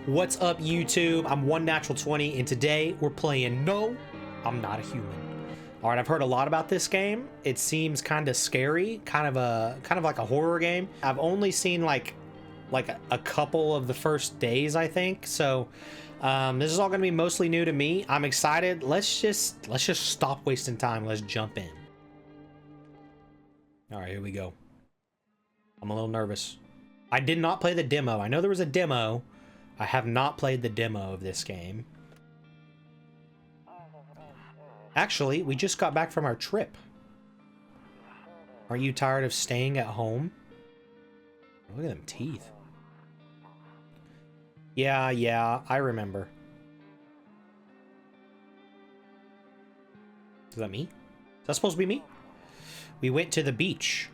What's up, YouTube? I'm One Natural 20, and today we're playing No, I'm Not a Human. All right, I've heard a lot about this game. It seems kind of scary, kind of like a horror game. I've only seen like a couple of the first days, I think. So this is all going to be mostly new to me. I'm excited. Let's just stop wasting time. Let's jump in. All right, here we go. I'm a little nervous. I did not play the demo. I know there was a demo. I have not played the demo of this game. Actually, we just got back from our trip. Aren't you tired of staying at home? Look at them teeth. Yeah, I remember. Is that me? Is that supposed to be me? We went to the beach.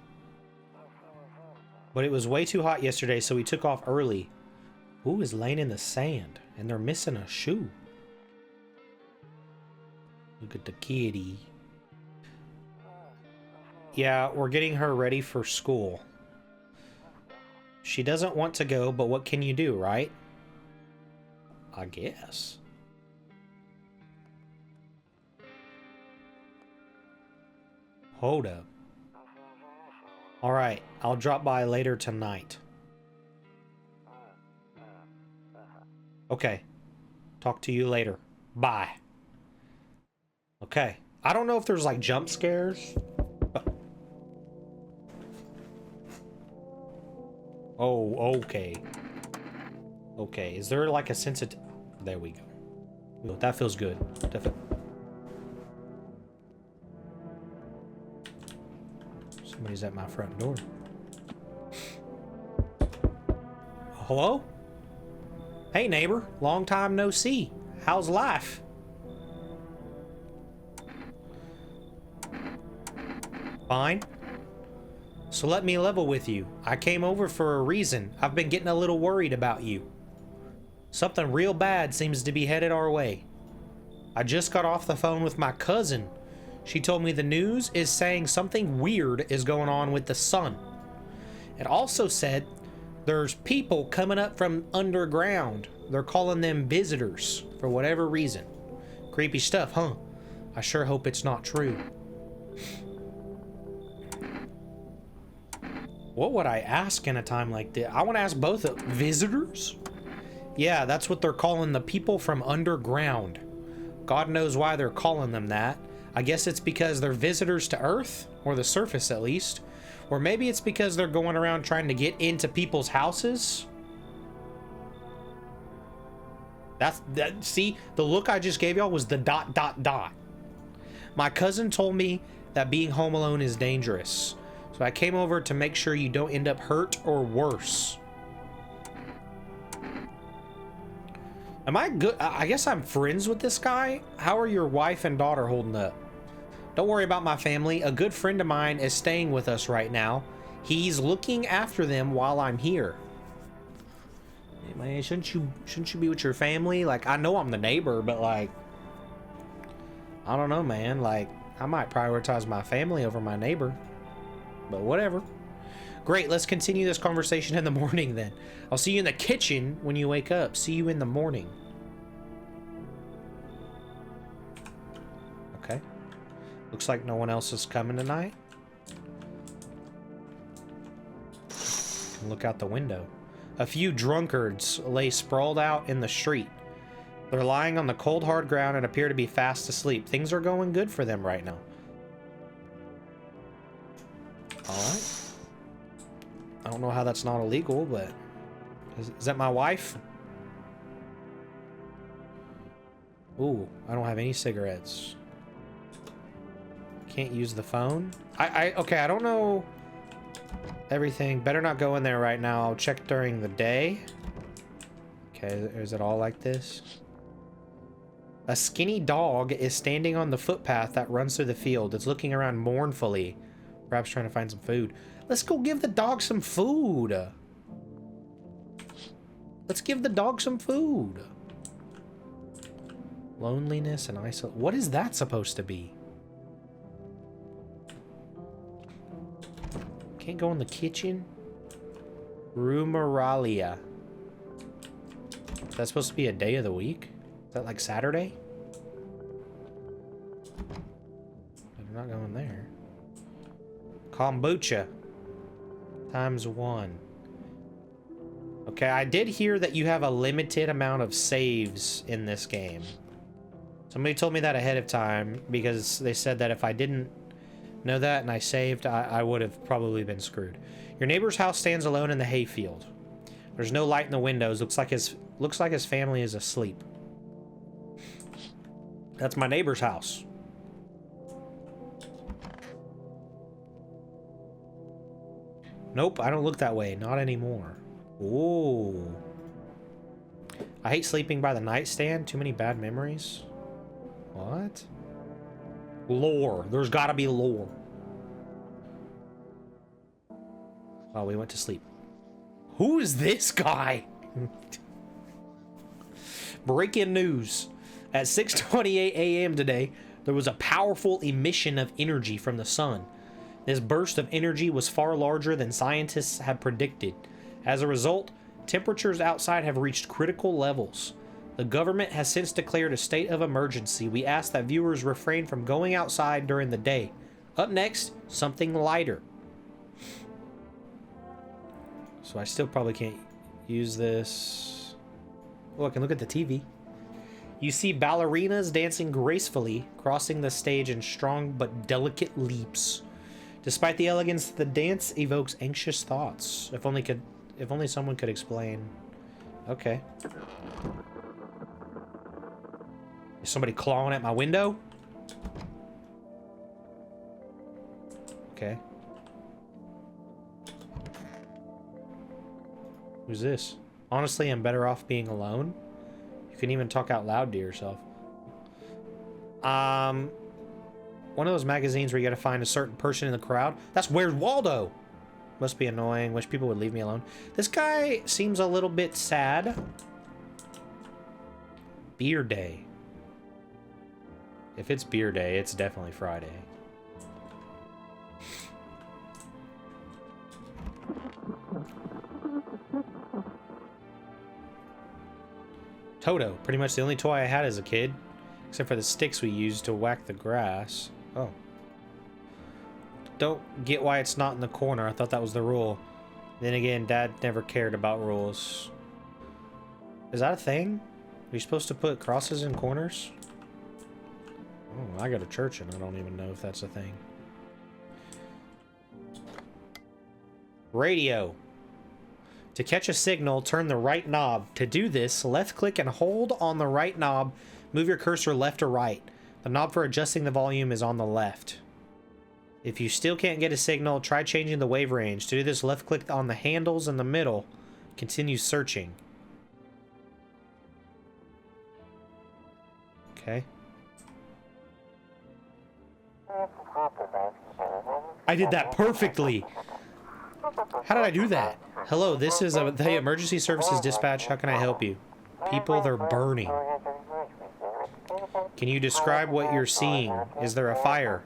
But it was way too hot yesterday, so we took off early. Who is laying in the sand? And they're missing a shoe. Look at the kitty. Yeah, we're getting her ready for school. She doesn't want to go, but what can you do, right? I guess. Hold up. Alright, I'll drop by later tonight. Okay. Talk to you later. Bye. Okay. I don't know if there's like jump scares. Oh, okay. Okay. Is there like a sensitive... There we go. That feels good. Somebody's at my front door. Hello? Hey neighbor, long time no see. How's life? Fine. So let me level with you. I came over for a reason. I've been getting a little worried about you. Something real bad seems to be headed our way. I just got off the phone with my cousin. She told me the news is saying something weird is going on with the sun. It also said there's people coming up from underground. They're calling them visitors for whatever reason. Creepy stuff, huh? I sure hope it's not true. What would I ask in a time like this? I want to ask both of visitors? Yeah, that's what they're calling the people from underground. God knows why they're calling them that. I guess it's because they're visitors to Earth, or the surface at least. Or maybe it's because they're going around trying to get into people's houses. See, the look I just gave y'all was the ... My cousin told me that being home alone is dangerous. So I came over to make sure you don't end up hurt or worse. Am I good? I guess I'm friends with this guy. How are your wife and daughter holding up? Don't worry about my family. A good friend of mine is staying with us right now. He's looking after them while I'm here. Hey, man, shouldn't you be with your family? Like, I know I'm the neighbor, but like, I don't know, man. Like, I might prioritize my family over my neighbor. But whatever. Great, let's continue this conversation in the morning then. I'll see you in the kitchen when you wake up. See you in the morning. Okay. Looks like no one else is coming tonight. Look out the window. A few drunkards lay sprawled out in the street. They're lying on the cold, hard ground and appear to be fast asleep. Things are going good for them right now. Alright. I don't know how that's not illegal, but... Is that my wife? Ooh, I don't have any cigarettes. Can't use the phone? Okay, I don't know everything. Better not go in there right now. I'll check during the day. Okay, is it all like this? A skinny dog is standing on the footpath that runs through the field. It's looking around mournfully, perhaps trying to find some food. Let's go give the dog some food. Let's give the dog some food. Loneliness and isolation. What is that supposed to be? Can't go in the kitchen. Rumoralia. Is that supposed to be a day of the week? Is that like Saturday? I'm not going there. Kombucha. ×1. Okay, I did hear that you have a limited amount of saves in this game. Somebody told me that ahead of time because they said that if I didn't know that and I saved, I would have probably been screwed. Your neighbor's house stands alone in the hayfield. There's no light in the windows. Looks like his family is asleep. That's my neighbor's house. Nope, I don't look that way. Not anymore. Ooh. I hate sleeping by the nightstand. Too many bad memories. What? Lore. There's gotta be lore. Oh, we went to sleep. Who is this guy? Breaking news. At 6:28 a.m. today, there was a powerful emission of energy from the sun. This burst of energy was far larger than scientists had predicted. As a result, temperatures outside have reached critical levels. The government has since declared a state of emergency. We ask that viewers refrain from going outside during the day. Up next, something lighter. So I still probably can't use this. Oh, I can look at the TV. You see ballerinas dancing gracefully, crossing the stage in strong but delicate leaps. Despite the elegance, the dance evokes anxious thoughts. If only someone could explain. Okay. Is somebody clawing at my window? Okay. Who's this? Honestly, I'm better off being alone. You can even talk out loud to yourself. One of those magazines where you gotta find a certain person in the crowd. That's Where's Waldo? Must be annoying. Wish people would leave me alone. This guy seems a little bit sad. Beer day. If it's beer day, it's definitely Friday. Toto. Pretty much the only toy I had as a kid. Except for the sticks we used to whack the grass. Oh. Don't get why it's not in the corner. I thought that was the rule. Then again, Dad never cared about rules. Is that a thing? Are you supposed to put crosses in corners? Oh, I go to church and I don't even know if that's a thing. Radio. To catch a signal, turn the right knob. To do this, left click and hold on the right knob. Move your cursor left or right. The knob for adjusting the volume is on the left. If you still can't get a signal, try changing the wave range. To do this, left click on the handles in the middle. Continue searching. Okay. I did that perfectly. How did I do that? Hello, this is the emergency services dispatch. How can I help you? People, they're burning. Can you describe what you're seeing? Is there a fire?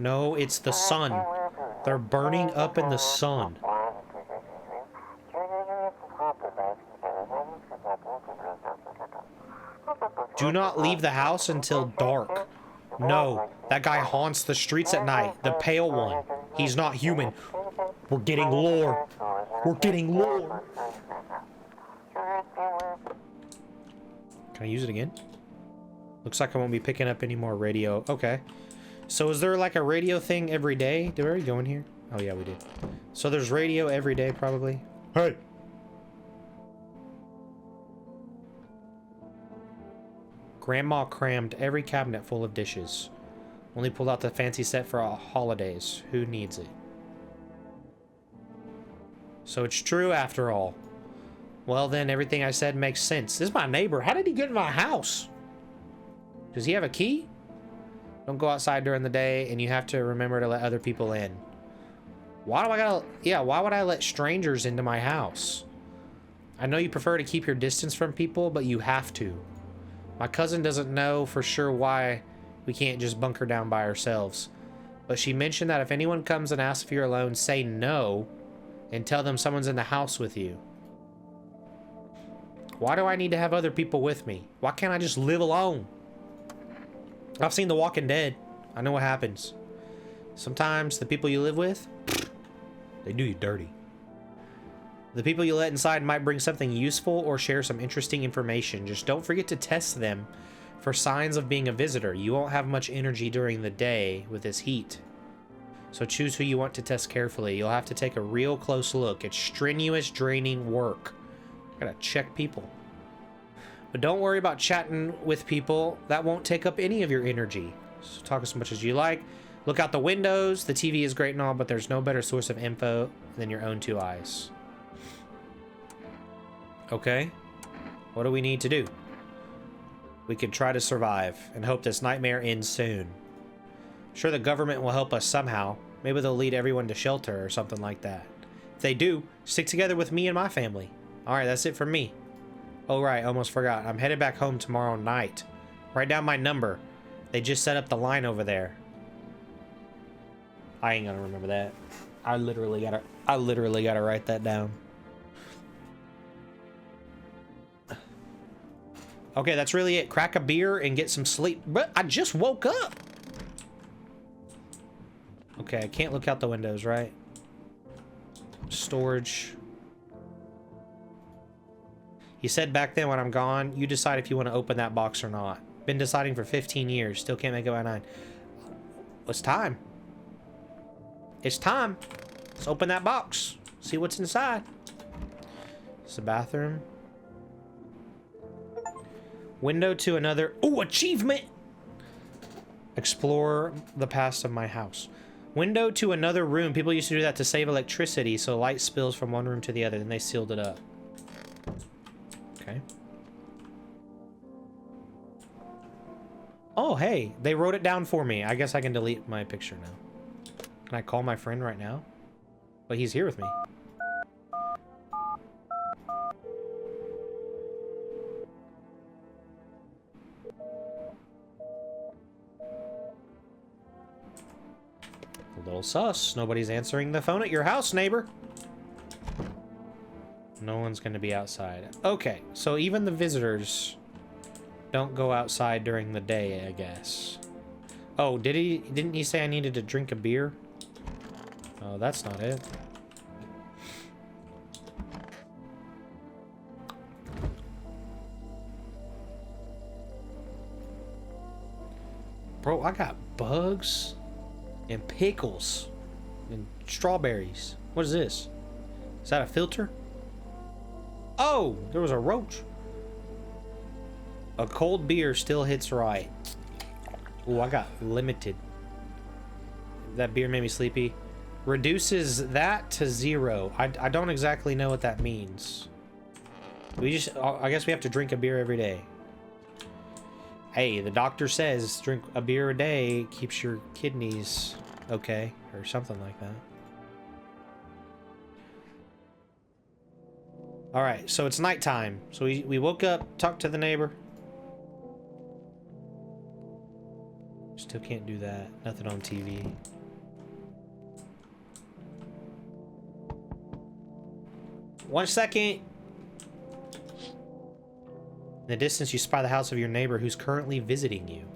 No, it's the sun. They're burning up in the sun. Do not leave the house until dark. No, that guy haunts the streets at night. The pale one. He's not human. We're getting lore. We're getting lore. Can I use it again? Looks like I won't be picking up any more radio. Okay. So is there like a radio thing every day? Did we already go in here? Oh yeah, we did. So there's radio every day probably. Hey. Grandma crammed every cabinet full of dishes. Only pulled out the fancy set for holidays. Who needs it? So it's true after all. Well then, everything I said makes sense. This is my neighbor. How did he get in my house? Does he have a key? Don't go outside during the day, and you have to remember to let other people in. Why do I gotta... Yeah, why would I let strangers into my house? I know you prefer to keep your distance from people, but you have to. My cousin doesn't know for sure why we can't just bunker down by ourselves. But she mentioned that if anyone comes and asks if you're alone, say no, and tell them someone's in the house with you. Why do I need to have other people with me? Why can't I just live alone? I've seen The Walking Dead. I know what happens. Sometimes the people you live with, they do you dirty. The people you let inside might bring something useful or share some interesting information. Just don't forget to test them for signs of being a visitor. You won't have much energy during the day with this heat. So choose who you want to test carefully. You'll have to take a real close look. It's strenuous, draining work. Gotta check people. But don't worry about chatting with people. That won't take up any of your energy. So talk as much as you like. Look out the windows. The TV is great and all, but there's no better source of info than your own two eyes. Okay. What do we need to do? We can try to survive and hope this nightmare ends soon. Sure, the government will help us somehow. Maybe they'll lead everyone to shelter or something like that. If they do, stick together with me and my family. Alright, that's it from me. Oh right, almost forgot. I'm headed back home tomorrow night. Write down my number. They just set up the line over there. I ain't gonna remember that. I literally gotta write that down. Okay, that's really it. Crack a beer and get some sleep. But I just woke up. Okay, I can't look out the windows, right? Storage. He said back then when I'm gone, you decide if you want to open that box or not. Been deciding for 15 years. Still can't make it by 9. It's time. It's time. Let's open that box. See what's inside. It's the bathroom. Window to another. Ooh, achievement! Explore the past of my house. Window to another room. People used to do that to save electricity, so light spills from one room to the other. Then they sealed it up. Okay. Oh, hey, they wrote it down for me. I guess I can delete my picture now. Can I call my friend right now? But he's here with me. A little sus. Nobody's answering the phone at your house, neighbor. No one's going to be outside. Okay, so even the visitors don't go outside during the day, I guess. Oh, didn't he say I needed to drink a beer? Oh, that's not it. Bro, I got bugs and pickles and strawberries. What is this? Is that a filter? Oh, there was a roach. A cold beer still hits right. Ooh, I got limited. That beer made me sleepy. Reduces that to 0. I don't exactly know what that means. I guess we have to drink a beer every day. Hey, the doctor says drink a beer a day keeps your kidneys okay, or something like that. Alright, so it's nighttime. So we woke up, talked to the neighbor. Still can't do that. Nothing on TV. One second. In the distance, you spy the house of your neighbor who's currently visiting you.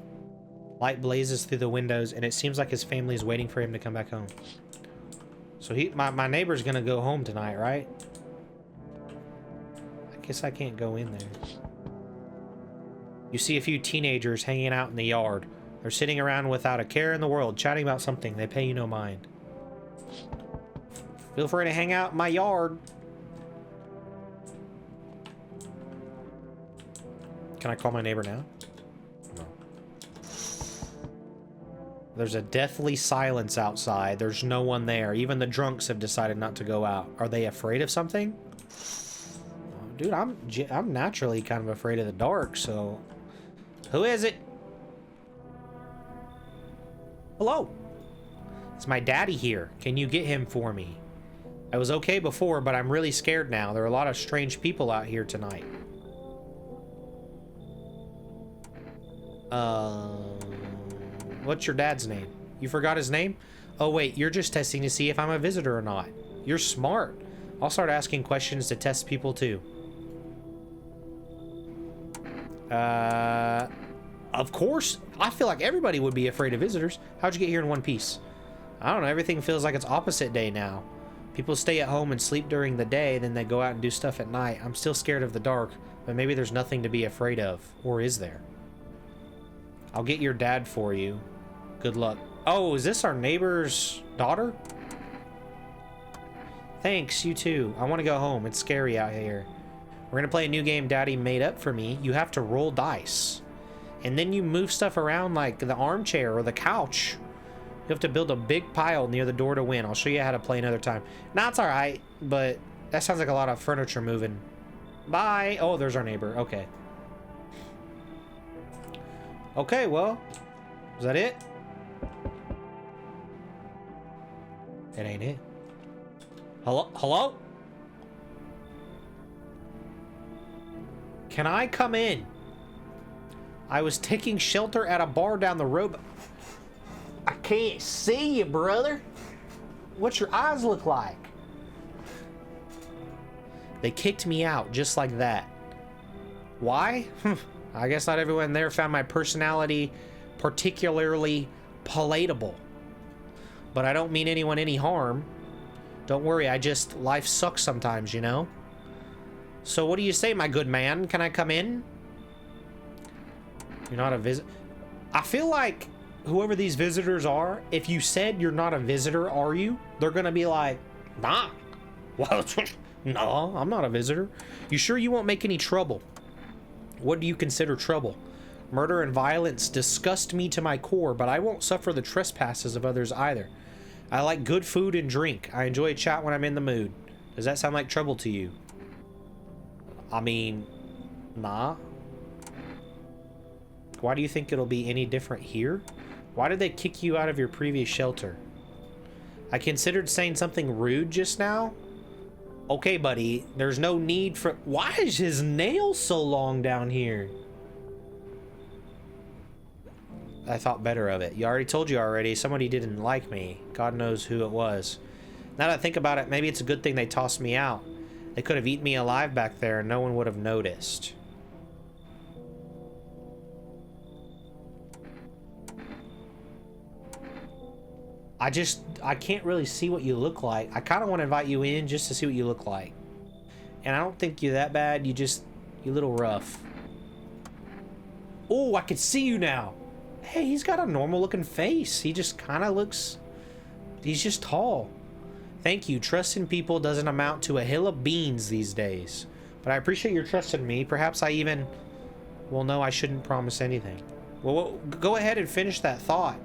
Light blazes through the windows, and it seems like his family is waiting for him to come back home. So my neighbor's gonna go home tonight, right? I guess I can't go in there. You see a few teenagers hanging out in the yard. They're sitting around without a care in the world, chatting about something. They pay you no mind. Feel free to hang out in my yard. Can I call my neighbor now? No. There's a deathly silence outside. There's no one there. Even the drunks have decided not to go out. Are they afraid of something? Oh, dude, I'm naturally kind of afraid of the dark, so... Who is it? Hello? It's my daddy here. Can you get him for me? I was okay before, but I'm really scared now. There are a lot of strange people out here tonight. What's your dad's name? You forgot his name? Oh wait, you're just testing to see if I'm a visitor or not. You're smart. I'll start asking questions to test people too. Of course. I feel like everybody would be afraid of visitors. How'd you get here in one piece? I don't know. Everything feels like it's opposite day now. People stay at home and sleep during the day, then they go out and do stuff at night. I'm still scared of the dark, but maybe there's nothing to be afraid of. Or is there? I'll get your dad for you. Good luck. Oh, is this our neighbor's daughter? Thanks, you too. I want to go home. It's scary out here. We're going to play a new game Daddy made up for me. You have to roll dice. And then you move stuff around like the armchair or the couch. You have to build a big pile near the door to win. I'll show you how to play another time. Nah, it's alright, but that sounds like a lot of furniture moving. Bye. Oh, there's our neighbor. Okay. Okay, well, is that it? It ain't it. Hello? Hello? Can I come in? I was taking shelter at a bar down the road. I can't see you, brother. What's your eyes look like? They kicked me out just like that. Why? I guess not everyone there found my personality particularly palatable. But I don't mean anyone any harm. Don't worry, life sucks sometimes, you know? So what do you say, my good man? Can I come in? You're not a visit. I feel like whoever these visitors are, if you said you're not a visitor, are you? They're gonna be like, nah. Well, no, I'm not a visitor. You sure you won't make any trouble? What do you consider trouble? Murder and violence disgust me to my core, but I won't suffer the trespasses of others either. I like good food and drink. I enjoy a chat when I'm in the mood. Does that sound like trouble to you? I mean, nah. Why do you think it'll be any different here? Why did they kick you out of your previous shelter? I considered saying something rude just now. Okay, buddy, there's no need for... Why is his nail so long down here? I thought better of it. You already told you already. Somebody didn't like me. God knows who it was. Now that I think about it, maybe it's a good thing they tossed me out. They could have eaten me alive back there and no one would have noticed. I can't really see what you look like. I kind of want to invite you in just to see what you look like. And I don't think you're that bad. You're a little rough. Oh, I can see you now. Hey, he's got a normal looking face. He just kind of looks... He's just tall. Thank you. Trust in people doesn't amount to a hill of beans these days. But I appreciate your trust in me. Perhaps I even... Well, no, I shouldn't promise anything. Well, go ahead and finish that thought.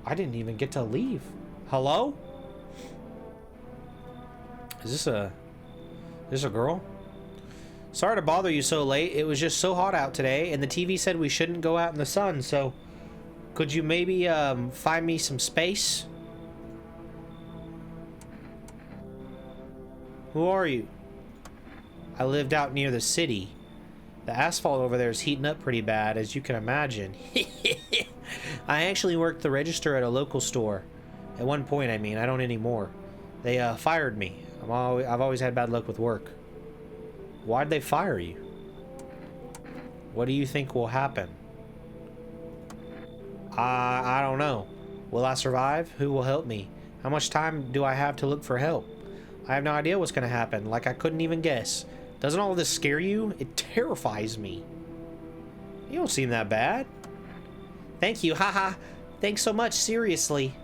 I didn't even get to leave. Hello? Is this a girl? Sorry to bother you so late. It was just so hot out today, and the TV said we shouldn't go out in the sun, so could you maybe find me some space? Who are you? I lived out near the city. The asphalt over there is heating up pretty bad, as you can imagine. I actually worked the register at a local store. At one point, I mean. I don't anymore. They fired me. I've always had bad luck with work. Why'd they fire you? What do you think will happen? I don't know. Will I survive? Who will help me? How much time do I have to look for help? I have no idea what's going to happen. Like, I couldn't even guess. Doesn't all of this scare you? It terrifies me. You don't seem that bad. Thank you. Haha. Thanks so much. Seriously.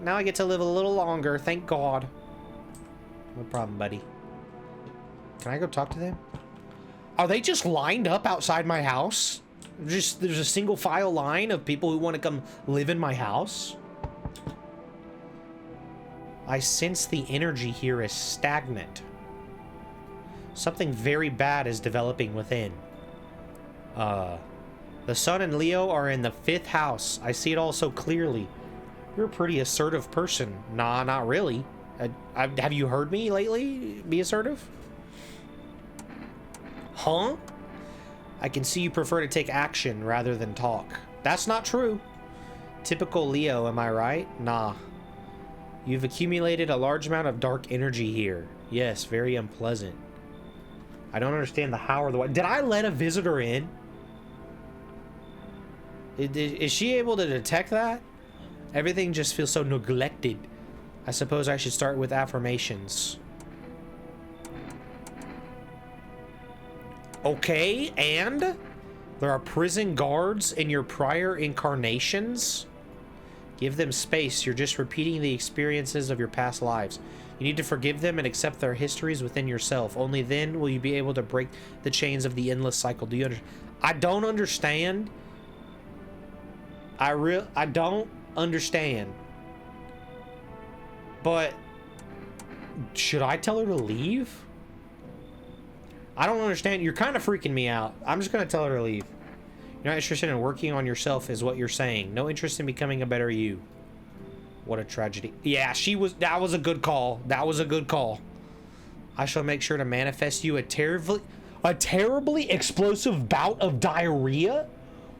Now I get to live a little longer. Thank God. No problem, buddy. Can I go talk to them? Are they just lined up outside my house? There's a single file line of people who want to come live in my house? I sense the energy here is stagnant. Something very bad is developing within. The sun and Leo are in the 5th house. I see it all so clearly. You're a pretty assertive person. Nah, not really. Have you heard me lately be assertive? Huh? I can see you prefer to take action rather than talk. That's not true. Typical Leo, am I right? Nah. You've accumulated a large amount of dark energy here. Yes, very unpleasant. I don't understand the how or the why. Did I let a visitor in? Is she able to detect that? Everything just feels so neglected. I suppose I should start with affirmations. Okay, and there are prison guards in your prior incarnations. Give them space. You're just repeating the experiences of your past lives. You need to forgive them and accept their histories within yourself. Only then will you be able to break the chains of the endless cycle. Do you understand? I don't understand. I don't understand. But should I tell her to leave? I don't understand. You're kind of freaking me out. I'm just going to tell her to leave. You're not interested in working on yourself is what you're saying. No interest in becoming a better you. What a tragedy. Yeah, that was a good call. That was a good call. I shall make sure to manifest you a terribly explosive bout of diarrhea?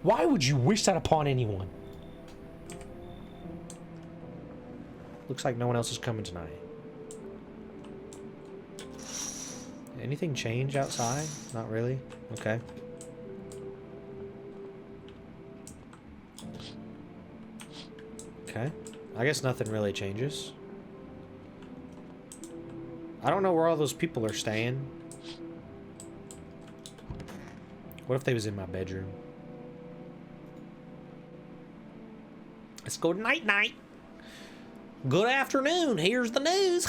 Why would you wish that upon anyone? Looks like no one else is coming tonight. Anything change outside? Not really. Okay. Okay. I guess nothing really changes. I don't know where all those people are staying. What if they was in my bedroom? Let's go to night-night. Good afternoon. Here's the news.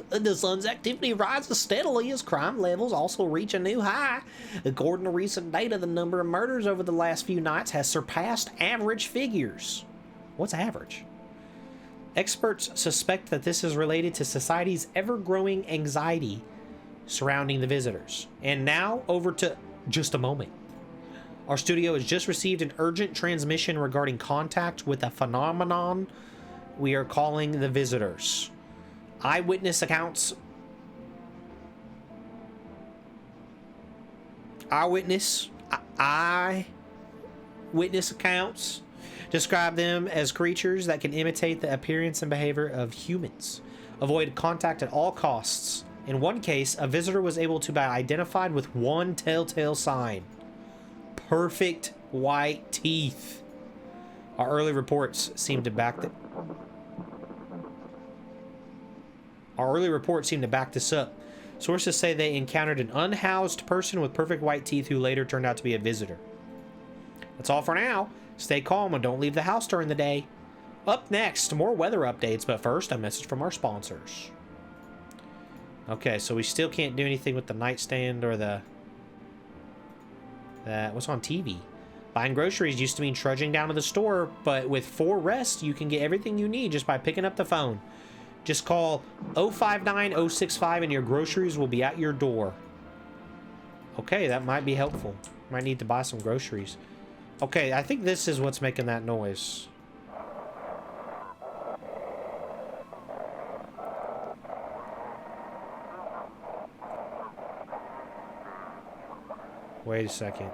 The sun's activity rises steadily as crime levels also reach a new high. According to recent data, the number of murders over the last few nights has surpassed average figures. What's average? Experts suspect that this is related to society's ever-growing anxiety surrounding the visitors. And now, over to just a moment. Our studio has just received an urgent transmission regarding contact with a phenomenon we are calling the visitors. Eyewitness accounts describe them as creatures that can imitate the appearance and behavior of humans. Avoid contact at all costs. In one case, a visitor was able to be identified with one telltale sign: perfect white teeth. Our early reports seem to back this up. Sources say they encountered an unhoused person with perfect white teeth who later turned out to be a visitor. That's all for now. Stay calm and don't leave the house during the day. Up next, more weather updates, but first, a message from our sponsors. Okay, so we still can't do anything with the nightstand or what's on TV? Buying groceries used to mean trudging down to the store, but with 4Rest, you can get everything you need just by picking up the phone. Just call 059-065 and your groceries will be at your door. Okay, that might be helpful. Might need to buy some groceries. Okay, I think this is what's making that noise. Wait a second.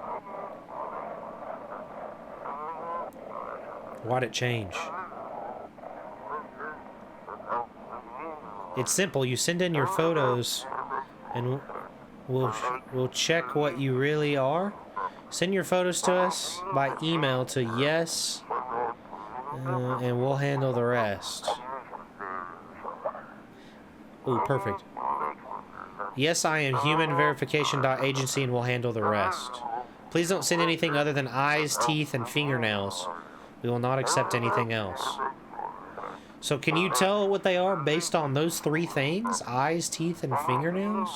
Why'd it change? It's simple. You send in your photos and we'll check what you really are. Send your photos to us by email to yes, and we'll handle the rest. Ooh, perfect. Yes, I am human verification.agency and we'll handle the rest. Please don't send anything other than eyes, teeth, and fingernails. We will not accept anything else. So can you tell what they are based on those three things? Eyes, teeth, and fingernails?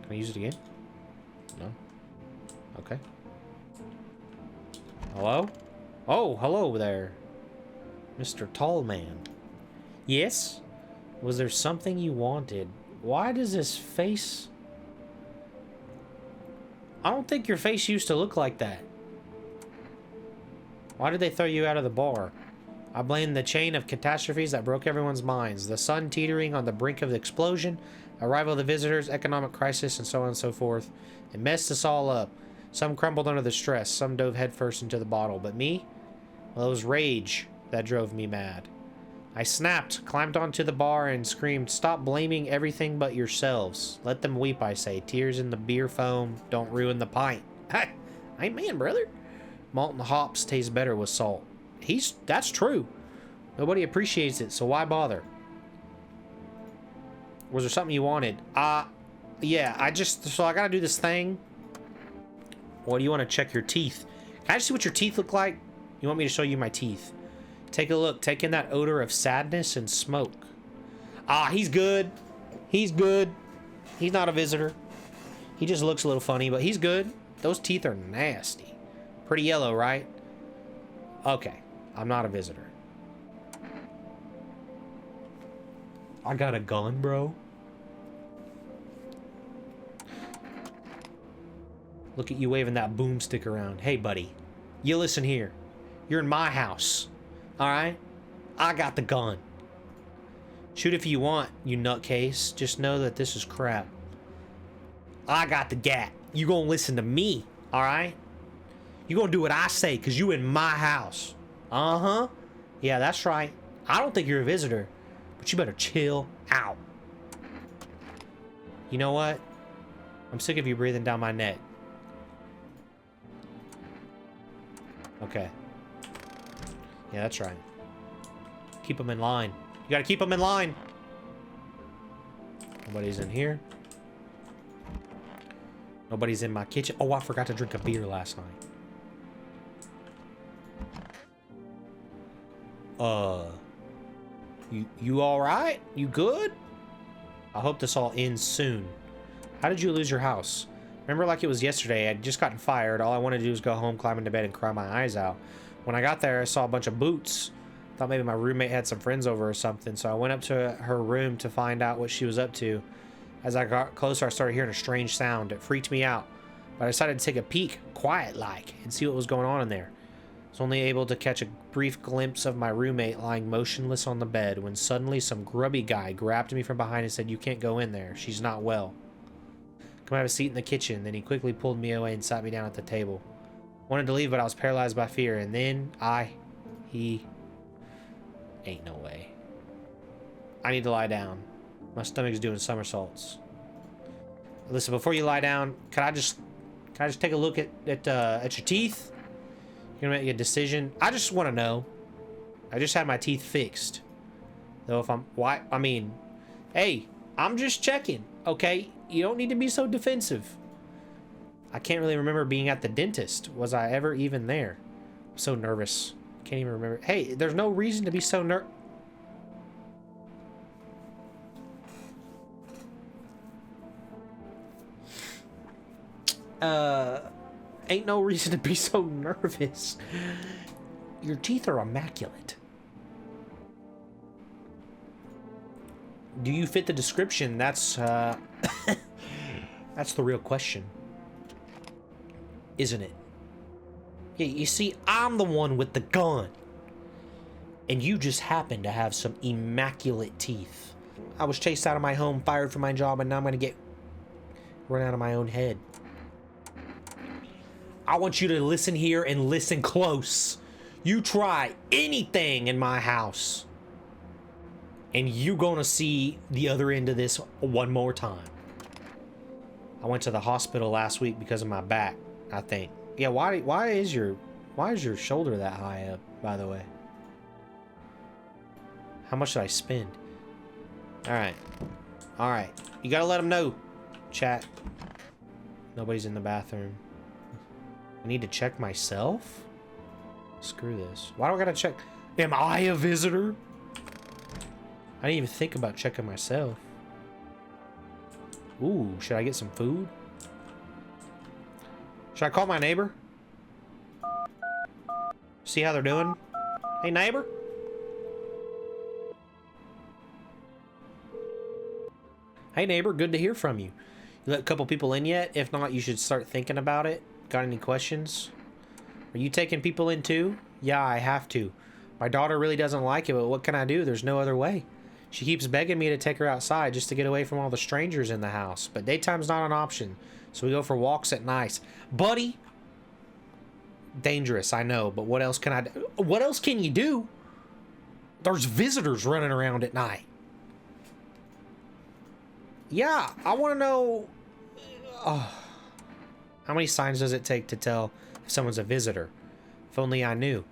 Can I use it again? No? Okay. Hello? Oh, hello there. Mr. Tallman. Yes? Was there something you wanted? Why does this face... I don't think your face used to look like that. Why did they throw you out of the bar? I blame the chain of catastrophes that broke everyone's minds. The sun teetering on the brink of the explosion, arrival of the visitors, economic crisis, and so on and so forth. It messed us all up. Some crumbled under the stress. Some dove headfirst into the bottle. But me? Well, it was rage that drove me mad. I snapped, climbed onto the bar, and screamed, "Stop blaming everything but yourselves. Let them weep, I say. Tears in the beer foam don't ruin the pint." Amen, brother. Malt and hops taste better with salt. That's true. Nobody appreciates it, so why bother? Was there something you wanted? Yeah, so I gotta do this thing. What do you want to check your teeth? Can I just see what your teeth look like? You want me to show you my teeth? Take a look. Take in that odor of sadness and smoke. He's good. He's good. He's not a visitor. He just looks a little funny, but he's good. Those teeth are nasty. Pretty yellow, right? Okay. I'm not a visitor. I got a gun, bro. Look at you waving that boomstick around. Hey, buddy. You listen here. You're in my house. Alright? I got the gun. Shoot if you want, you nutcase. Just know that this is crap. I got the gat. You gonna listen to me, alright? You gonna do what I say, because you in my house. Uh-huh. Yeah, that's right. I don't think you're a visitor, but you better chill out. You know what? I'm sick of you breathing down my neck. Okay. Yeah, that's right. Keep them in line. You gotta keep them in line. Nobody's in here. Nobody's in my kitchen. Oh, I forgot to drink a beer last night. You all right? You good? I hope this all ends soon. How did you lose your house? Remember like it was yesterday, I'd just gotten fired. All I wanted to do was go home, climb into bed, and cry my eyes out. When I got there, I saw a bunch of boots. Thought maybe my roommate had some friends over or something, so I went up to her room to find out what she was up to. As I got closer, I started hearing a strange sound. It freaked me out, but I decided to take a peek, quiet-like, and see what was going on in there. I was only able to catch a brief glimpse of my roommate lying motionless on the bed when suddenly some grubby guy grabbed me from behind and said, "You can't go in there. She's not well. Come have a seat in the kitchen." Then he quickly pulled me away and sat me down at the table. I wanted to leave, but I was paralyzed by fear, and then ain't no way. I need to lie down. My stomach's doing somersaults. Listen, before you lie down, can I just take a look at your teeth? You're gonna make a decision. I just want to know. I just had my teeth fixed. Though hey, I'm just checking, okay? You don't need to be so defensive. I can't really remember being at the dentist. Was I ever even there? I'm so nervous. Can't even remember. Hey, there's no reason to be so ain't no reason to be so nervous. Your teeth are immaculate. Do you fit the description? That's that's the real question, isn't it? Yeah, you see, I'm the one with the gun, and you just happen to have some immaculate teeth. I was chased out of my home, fired from my job, and now I'm gonna get run out of my own head. I want you to listen here and listen close. You try anything in my house, and you're gonna see the other end of this one more time. I went to the hospital last week because of my back, I think. Yeah, why is your shoulder that high up, by the way? How much did I spend? Alright. Alright. You gotta let them know, chat. Nobody's in the bathroom. I need to check myself? Screw this. Why do I gotta check? Am I a visitor? I didn't even think about checking myself. Ooh, should I get some food? Should I call my neighbor? See how they're doing? Hey, neighbor? Hey, neighbor, good to hear from you. You let a couple people in yet? If not, you should start thinking about it. Got any questions? Are you taking people in too? Yeah, I have to. My daughter really doesn't like it, but what can I do? There's no other way. She keeps begging me to take her outside just to get away from all the strangers in the house, but daytime's not an option, so we go for walks at night. Buddy! Dangerous, I know, but what else can I do? What else can you do? There's visitors running around at night. Yeah, I want to know... how many signs does it take to tell if someone's a visitor? If only I knew.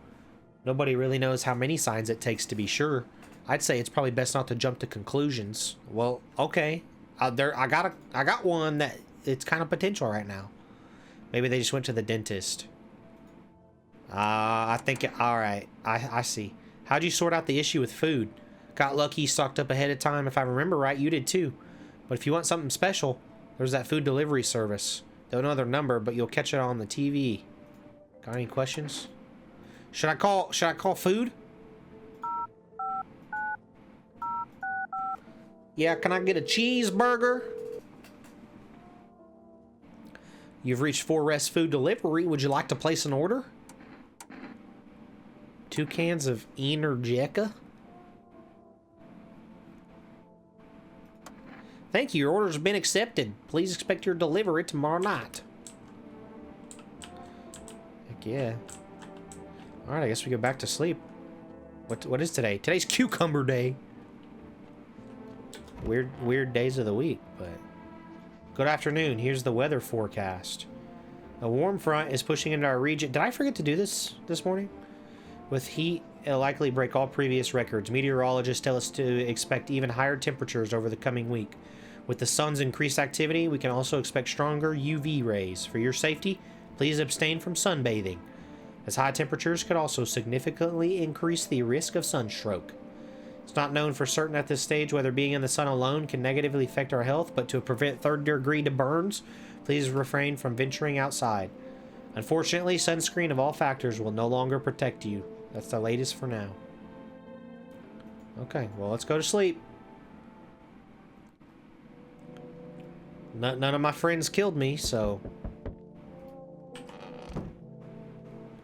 Nobody really knows how many signs it takes to be sure. I'd say it's probably best not to jump to conclusions. Well, okay. I got one that it's kind of potential right now. Maybe they just went to the dentist. I think... Alright, I see. How'd you sort out the issue with food? Got lucky, stocked up ahead of time. If I remember right, you did too. But if you want something special, there's that food delivery service. Don't know their number, but you'll catch it on the TV. Got any questions? Should I call food? Yeah, can I get a cheeseburger? You've reached 4 Rest Food Delivery. Would you like to place an order? 2 cans of Energica. Thank you, your order's been accepted. Please expect your delivery tomorrow night. Heck yeah. Alright, I guess we go back to sleep. What is today? Today's cucumber day. Weird days of the week, but... Good afternoon, here's the weather forecast. A warm front is pushing into our region. Did I forget to do this morning? With heat, it'll likely break all previous records. Meteorologists tell us to expect even higher temperatures over the coming week. With the sun's increased activity, we can also expect stronger UV rays. For your safety, please abstain from sunbathing, as high temperatures could also significantly increase the risk of sunstroke. It's not known for certain at this stage whether being in the sun alone can negatively affect our health, but to prevent third-degree burns, please refrain from venturing outside. Unfortunately, sunscreen of all factors will no longer protect you. That's the latest for now. Okay, well, let's go to sleep. None of my friends killed me, so...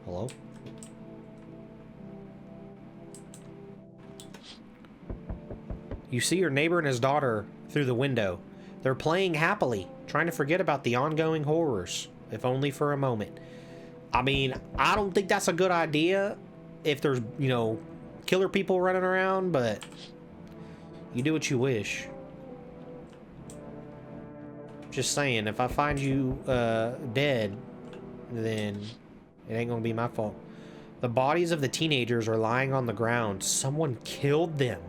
Hello? You see your neighbor and his daughter through the window. They're playing happily, trying to forget about the ongoing horrors, if only for a moment. I mean, I don't think that's a good idea if there's, you know, killer people running around, but you do what you wish. Just saying, if I find you dead, then it ain't gonna be my fault. The bodies of the teenagers are lying on the ground. Someone killed them.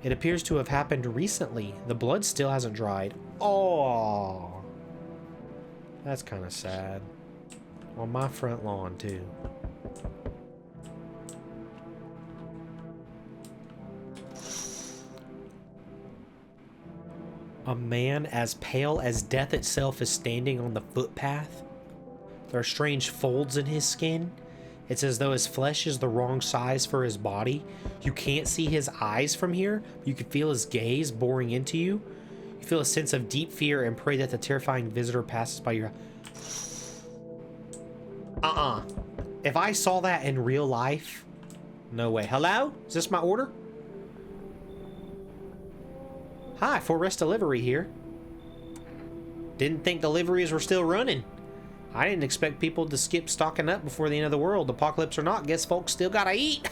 It appears to have happened recently. The blood still hasn't dried. Oh, that's kind of sad. On my front lawn, too. A man as pale as death itself is standing on the footpath. There are strange folds in his skin. It's as though his flesh is the wrong size for his body. You can't see his eyes from here. You can feel his gaze boring into you. You feel a sense of deep fear and pray that the terrifying visitor passes by your... If I saw that in real life, no way. Hello? Is this my order? Hi, 4 Rest Delivery here. Didn't think deliveries were still running. I didn't expect people to skip stocking up before the end of the world. Apocalypse or not, guess folks still gotta eat.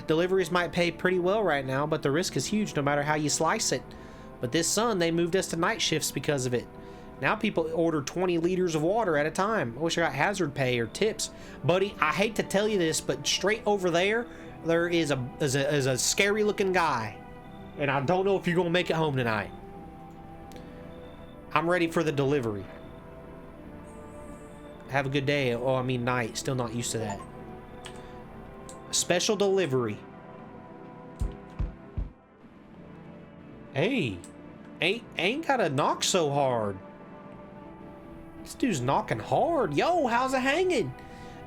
Deliveries might pay pretty well right now, but the risk is huge no matter how you slice it. But this sun, they moved us to night shifts because of it. Now people order 20 liters of water at a time. I wish I got hazard pay or tips. Buddy, I hate to tell you this, but straight over there is a scary looking guy. And I don't know if you're gonna make it home tonight. I'm ready for the delivery. Have a good day. Oh, I mean night. Still not used to that. Special delivery. Hey. Ain't gotta knock so hard. This dude's knocking hard. Yo, how's it hanging?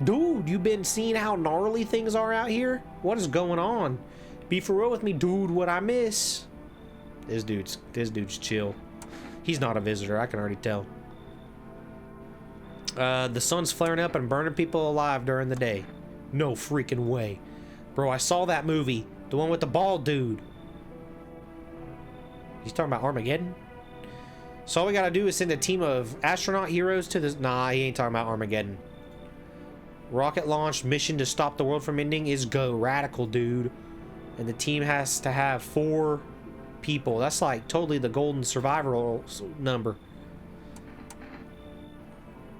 Dude, you been seeing how gnarly things are out here? What is going on? Be for real with me, dude. What I miss? This dude's chill. He's not a visitor. I can already tell. The sun's flaring up and burning people alive during the day. No freaking way. Bro, I saw that movie. The one with the bald dude. He's talking about Armageddon? So all we gotta do is send a team of astronaut heroes to this... Nah, he ain't talking about Armageddon. Rocket launch mission to stop the world from ending is go. Radical, dude. And the team has to have 4 people. That's like totally the golden survival number.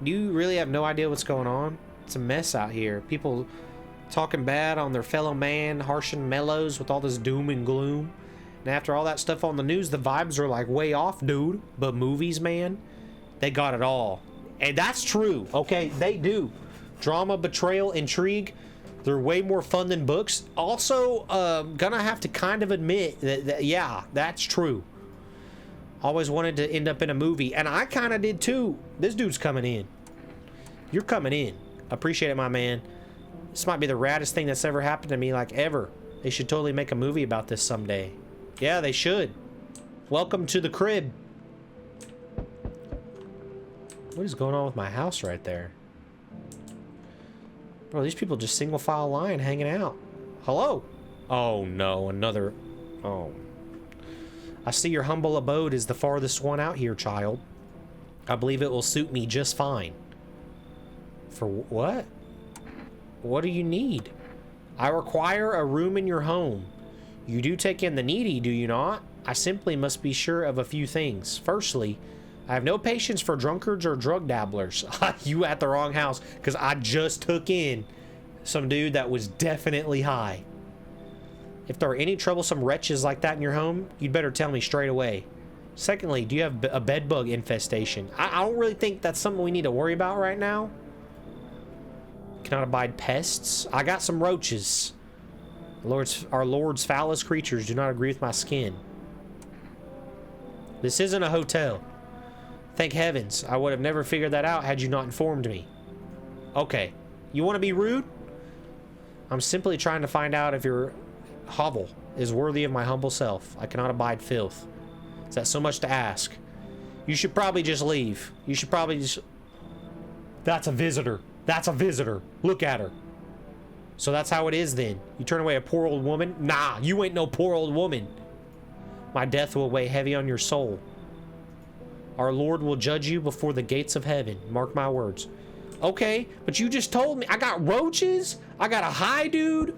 Do you really have no idea what's going on? It's a mess out here. People talking bad on their fellow man, harsh and mellows with all this doom and gloom. And after all that stuff on the news, the vibes are like way off, dude. But movies, man, they got it all. And that's true, okay? They do. Drama, betrayal, intrigue, they're way more fun than books. Also, gonna have to kind of admit that yeah, that's true. Always wanted to end up in a movie, and I kind of did too. This dude's coming in. You're coming in. Appreciate it, my man. This might be the raddest thing that's ever happened to me, like ever. They should totally make a movie about this someday. Yeah, they should. Welcome to the crib. What is going on with my house right there? Bro, these people just single file line hanging out. Hello? Oh no, another... Oh. I see your humble abode is the farthest one out here, child. I believe it will suit me just fine. For what? What do you need? I require a room in your home. You do take in the needy, do you not? I simply must be sure of a few things. Firstly, I have no patience for drunkards or drug dabblers. You at the wrong house, because I just took in some dude that was definitely high. If there are any troublesome wretches like that in your home, you'd better tell me straight away. Secondly, do you have a bedbug infestation? I don't really think that's something we need to worry about right now. Cannot abide pests. I got some roaches. Our Lord's foulest creatures do not agree with my skin. This isn't a hotel. Thank heavens, I would have never figured that out had you not informed me. Okay, you want to be rude? I'm simply trying to find out if your hovel is worthy of my humble self. I cannot abide filth. Is that so much to ask? You should probably just leave. You should probably just... That's a visitor. That's a visitor. Look at her. So that's how it is then. You turn away a poor old woman? Nah, you ain't no poor old woman. My death will weigh heavy on your soul. Our Lord will judge you before the gates of heaven. Mark my words. Okay, but you just told me I got roaches, I got a high dude,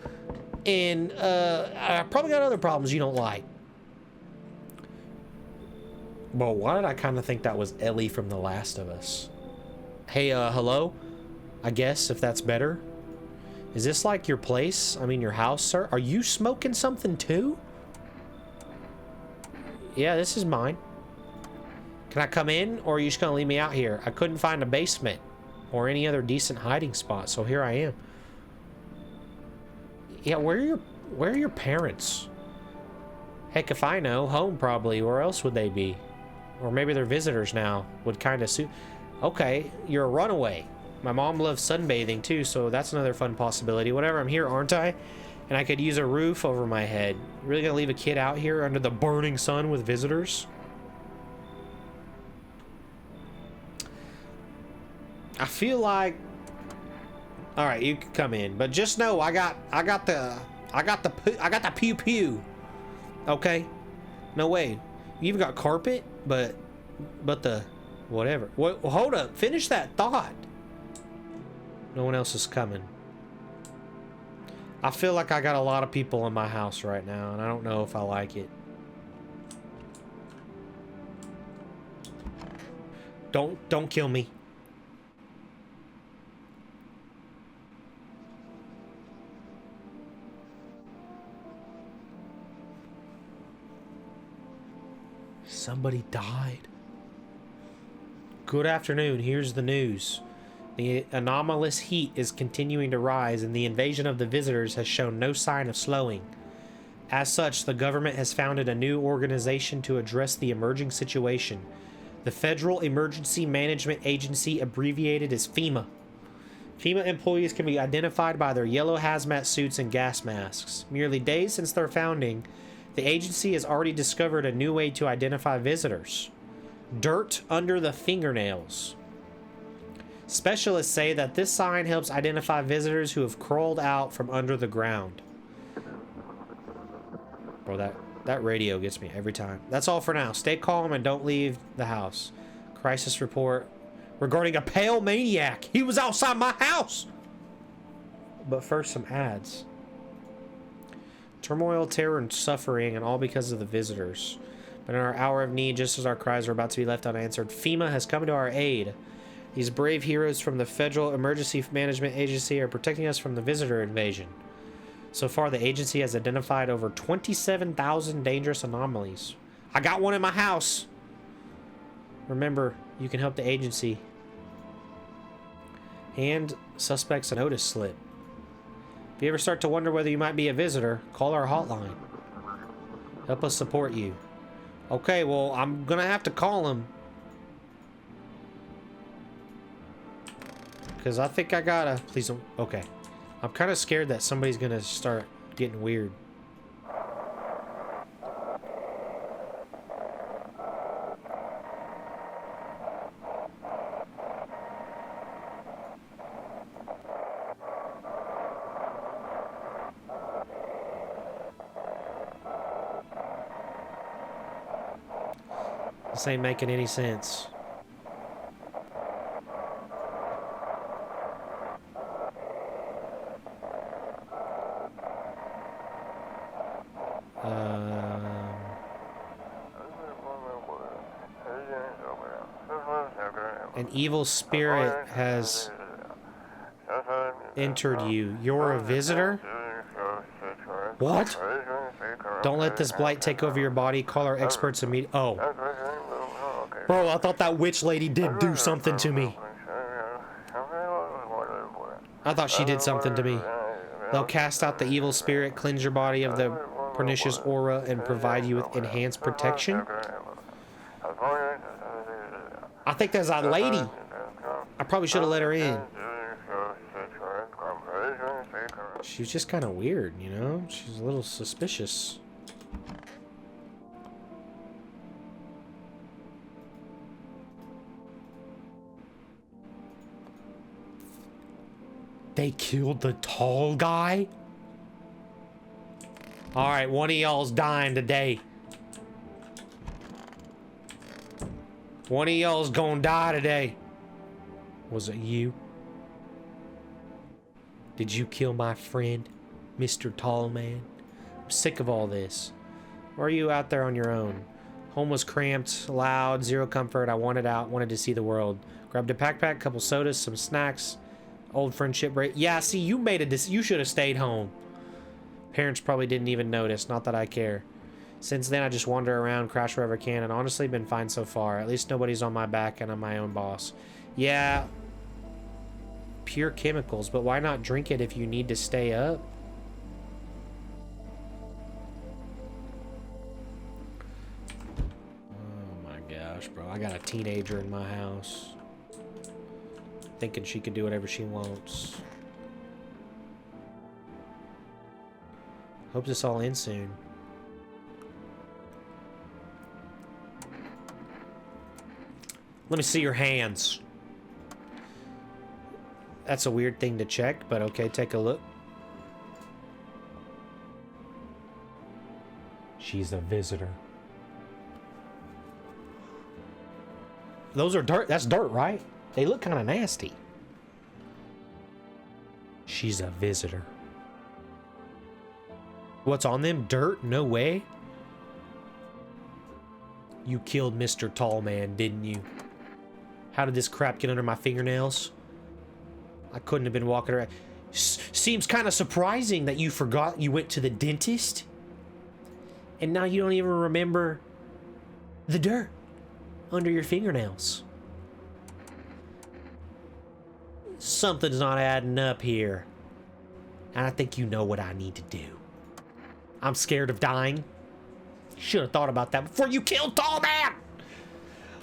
and I probably got other problems you don't like. Well, why did I kind of think that was Ellie from The Last of Us? Hey, hello? I guess, if that's better. Is this like your place? I mean, your house, sir? Are you smoking something too? Yeah, this is mine. Can I come in, or are you just gonna leave me out here? I couldn't find a basement or any other decent hiding spot, so here I am. Yeah, where are your parents? Heck if I know. Home probably. Where else would they be? Or maybe they're visitors now. Would kind of suit. Okay, you're a runaway. My mom loves sunbathing too, so that's another fun possibility. Whatever, I'm here, aren't I? And I could use a roof over my head. Really gonna leave a kid out here under the burning sun with visitors? I feel like... Alright, you can come in, but just know I got the pew pew. Okay? No way. You even got carpet, but the whatever. Well, hold up. Finish that thought. No one else is coming. I feel like I got a lot of people in my house right now, and I don't know if I like it. Don't kill me. Somebody died. Good afternoon. Here's the news. The anomalous heat is continuing to rise, and the invasion of the visitors has shown no sign of slowing. As such, the government has founded a new organization to address the emerging situation. The Federal Emergency Management Agency, abbreviated as FEMA. FEMA employees can be identified by their yellow hazmat suits and gas masks. Merely days since their founding, the agency has already discovered a new way to identify visitors. Dirt under the fingernails. Specialists say that this sign helps identify visitors who have crawled out from under the ground. Bro, that radio gets me every time. That's all for now. Stay calm and don't leave the house. Crisis report regarding a pale maniac. He was outside my house. But first, some ads. Turmoil, terror, and suffering, and all because of the visitors. But in our hour of need, just as our cries are about to be left unanswered, FEMA has come to our aid. These brave heroes from the Federal Emergency Management Agency are protecting us from the visitor invasion. So far, the agency has identified over 27,000 dangerous anomalies. I got one in my house! Remember, you can help the agency. And suspects a notice slip. If you ever start to wonder whether you might be a visitor, call our hotline. Help us support you. Okay, well, I'm gonna have to call him. Because I think I gotta... Please don't... Okay. I'm kind of scared that somebody's gonna start getting weird. This ain't making any sense. An evil spirit has entered you. You're a visitor? What? Don't let this blight take over your body. Call our experts immediately. Oh. Bro, I thought that witch lady did do something to me. I thought she did something to me. They'll cast out the evil spirit, cleanse your body of the pernicious aura, and provide you with enhanced protection. I think there's a lady. I probably should have let her in. She's just kind of weird, you know? She's a little suspicious. They killed the tall guy? Alright, one of y'all's dying today. One of y'all's gonna die today. Was it you? Did you kill my friend, Mr. Tall Man? I'm sick of all this. Or are you out there on your own? Home was cramped, loud, zero comfort. I wanted out, wanted to see the world. Grabbed a backpack, couple sodas, some snacks. Old friendship break. Yeah, see, you made a you should have stayed home. Parents probably didn't even notice. Not that I care. Since then, I just wander around, crash wherever I can, and honestly been fine so far. At least nobody's on my back and I'm my own boss. Yeah. Pure chemicals, but why not drink it if you need to stay up? Oh my gosh, bro. I got a teenager in my house. Thinking she could do whatever she wants. Hope this all ends soon. Let me see your hands. That's a weird thing to check, but okay, take a look. She's a visitor. Those are dirt. That's dirt, right? They look kind of nasty. She's a visitor. What's on them? Dirt? No way. You killed Mr. Tall Man, didn't you? How did this crap get under my fingernails? I couldn't have been walking around. Seems kind of surprising that you forgot you went to the dentist. And now you don't even remember the dirt under your fingernails. Something's not adding up here. And I think you know what I need to do. I'm scared of dying. Should have thought about that before you killed Tall Man!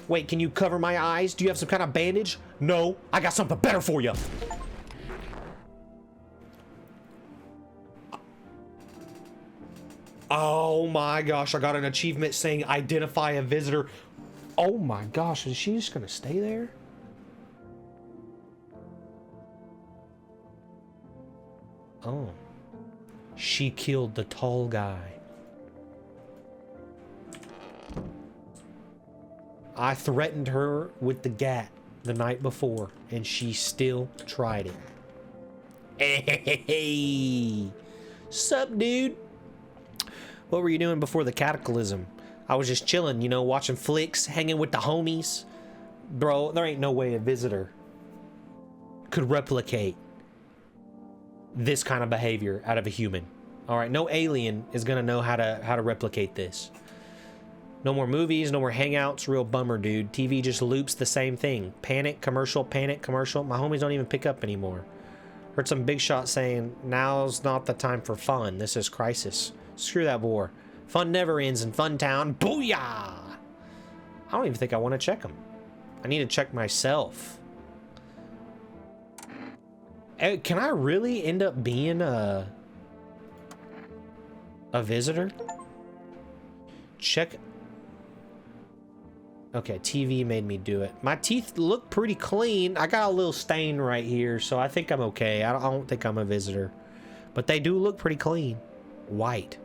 Wait, can you cover my eyes? Do you have some kind of bandage? No, I got something better for you. Oh my gosh, I got an achievement saying identify a visitor. Oh my gosh, is she just gonna stay there? Oh. She killed the tall guy. I threatened her with the gat the night before, and she still tried it. Hey, sup, dude? What were you doing before the cataclysm? I was just chilling, you know, watching flicks, hanging with the homies. Bro, there ain't no way a visitor could replicate this kind of behavior out of a human. All right, no alien is gonna know how to replicate this. No more movies, no more hangouts. Real bummer, dude. TV just loops the same thing. Panic commercial, panic commercial. My homies don't even pick up anymore. Heard some big shot saying, now's not the time for fun. This is crisis. Screw that war. Fun never ends in Fun Town. Booyah! I don't even think I want to check them. I need to check myself. Can I really end up being a visitor? Check. Okay, TV made me do it. My teeth look pretty clean. I got a little stain right here, so I think I'm okay. I don't think I'm a visitor. But they do look pretty clean. White.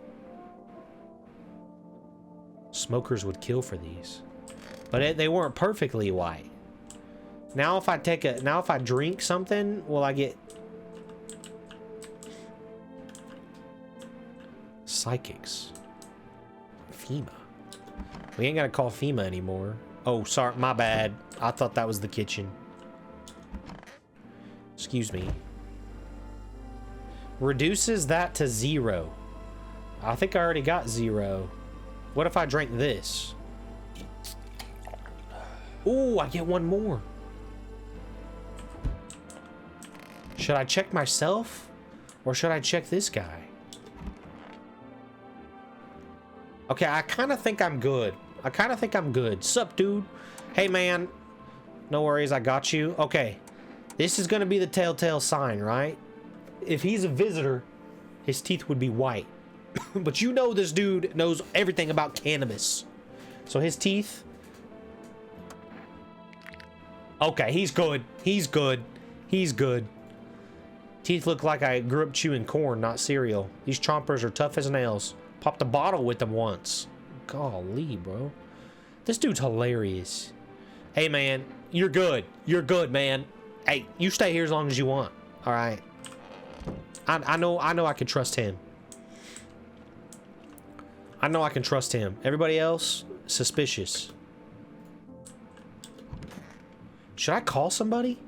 Smokers would kill for these. But they weren't perfectly white. Now if I drink something, will I get psychics? FEMA. We ain't gotta call FEMA anymore. Oh, sorry, my bad. I thought that was the kitchen. Excuse me. Reduces that to 0. I think I already got 0. What if I drink this? Ooh, I get one more. Should I check myself? Or should I check this guy? Okay, I kind of think I'm good. Sup, dude? Hey, man. No worries, I got you. Okay. This is gonna be the telltale sign, right? If he's a visitor, his teeth would be white. But you know this dude knows everything about cannabis. So his teeth... Okay, he's good. He's good. He's good. Teeth look like I grew up chewing corn, not cereal. These chompers are tough as nails. Popped a bottle with them once. Golly, bro. This dude's hilarious. Hey, man. You're good. You're good, man. Hey, you stay here as long as you want. All right. I know I can trust him. I know I can trust him. Everybody else, suspicious. Should I call somebody?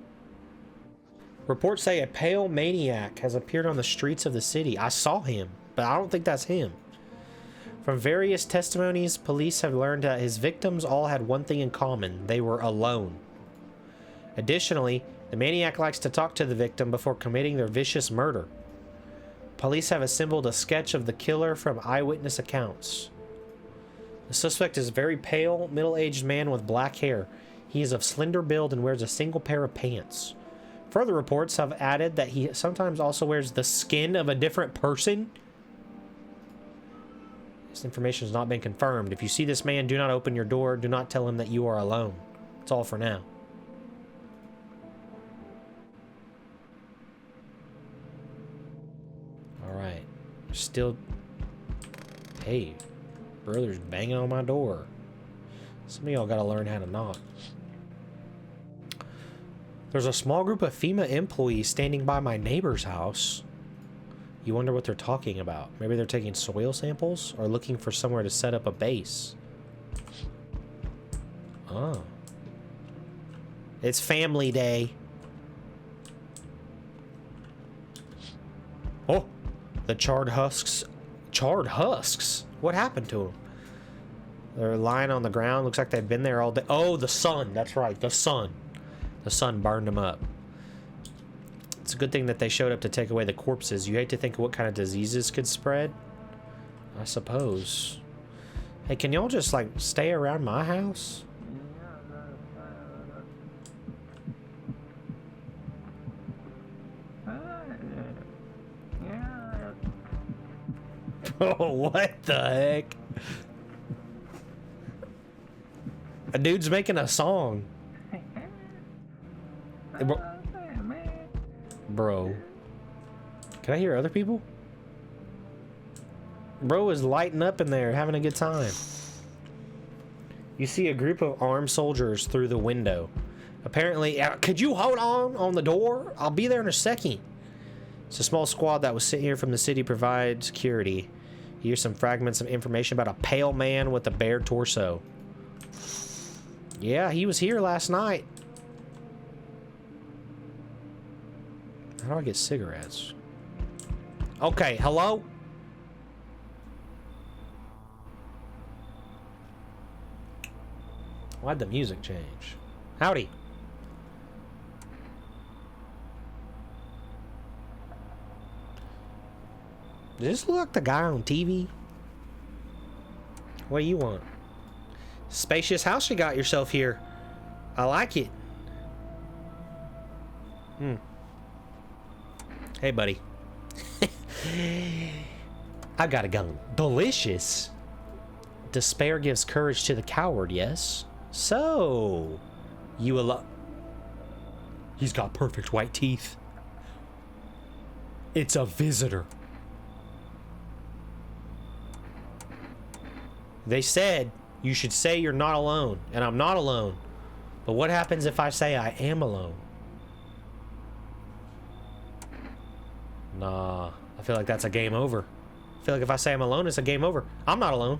Reports say a pale maniac has appeared on the streets of the city. I saw him, but I don't think that's him. From various testimonies, police have learned that his victims all had one thing in common. They were alone. Additionally, the maniac likes to talk to the victim before committing their vicious murder. Police have assembled a sketch of the killer from eyewitness accounts. The suspect is a very pale, middle-aged man with black hair. He is of slender build and wears a single pair of pants. Further reports have added that he sometimes also wears the skin of a different person. This information has not been confirmed. If you see this man, do not open your door. Do not tell him that you are alone. That's all for now. Alright. Still... Hey. Brother's banging on my door. Some of y'all gotta learn how to knock. There's a small group of FEMA employees standing by my neighbor's house. You wonder what they're talking about. Maybe they're taking soil samples or looking for somewhere to set up a base. Oh. It's family day. Oh, the charred husks. Charred husks? What happened to them? They're lying on the ground. Looks like they've been there all day. Oh, the sun. That's right. The sun. The sun burned them up. It's a good thing that they showed up to take away the corpses. You hate to think of what kind of diseases could spread. I suppose. Hey, can y'all just, like, stay around my house? Oh, what the heck? A dude's making a song. Bro. Can I hear other people? Bro is lighting up in there, having a good time. You see a group of armed soldiers through the window. Apparently, could you hold on the door? I'll be there in a second. It's a small squad that was sent here from the city to provide security. Here's some fragments of information about a pale man with a bare torso. Yeah, he was here last night. How do I get cigarettes? Okay, hello? Why'd the music change? Howdy. Does this look like the guy on TV? What do you want? Spacious house you got yourself here. I like it. Hey, buddy. I got a gun. Delicious. Despair gives courage to the coward, yes? So, you He's got perfect white teeth. It's a visitor. They said you should say you're not alone, and I'm not alone. But what happens if I say I am alone? Nah, I feel like that's a game over. I feel like if I say I'm alone, it's a game over. I'm not alone.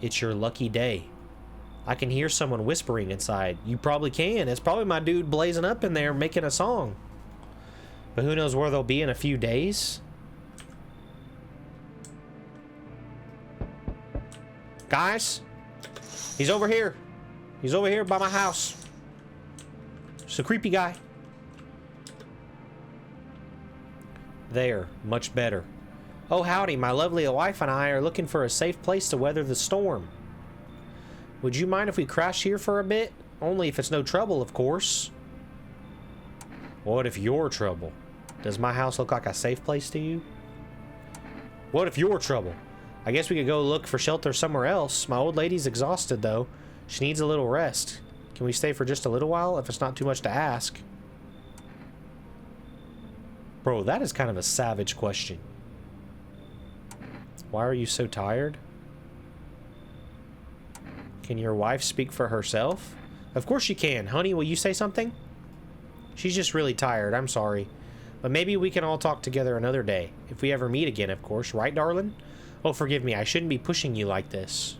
It's your lucky day. I can hear someone whispering inside. You probably can. It's probably my dude blazing up in there making a song. But who knows where they'll be in a few days? Guys, he's over here. He's over here by my house. It's a creepy guy. There, much better. Oh, howdy, my lovely wife and I are looking for a safe place to weather the storm. Would you mind if we crash here for a bit? Only if it's no trouble, of course. What if you're trouble? Does my house look like a safe place to you? What if you're trouble? I guess we could go look for shelter somewhere else. My old lady's exhausted, though. She needs a little rest. Can we stay for just a little while, if it's not too much to ask? Bro, that is kind of a savage question. Why are you so tired? Can your wife speak for herself? Of course she can. Honey, will you say something? She's just really tired. I'm sorry. But maybe we can all talk together another day. If we ever meet again, of course. Right, darling? Oh, forgive me. I shouldn't be pushing you like this.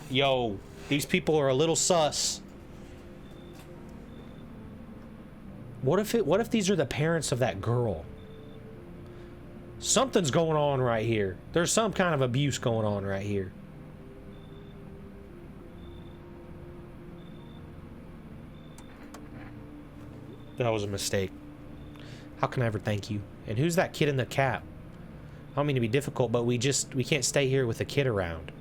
Yo, these people are a little sus. What if these are the parents of that girl? Something's going on right here. There's some kind of abuse going on right here. That was a mistake. How can I ever thank you? And who's that kid in the cap? I don't mean to be difficult, but we can't stay here with a kid around.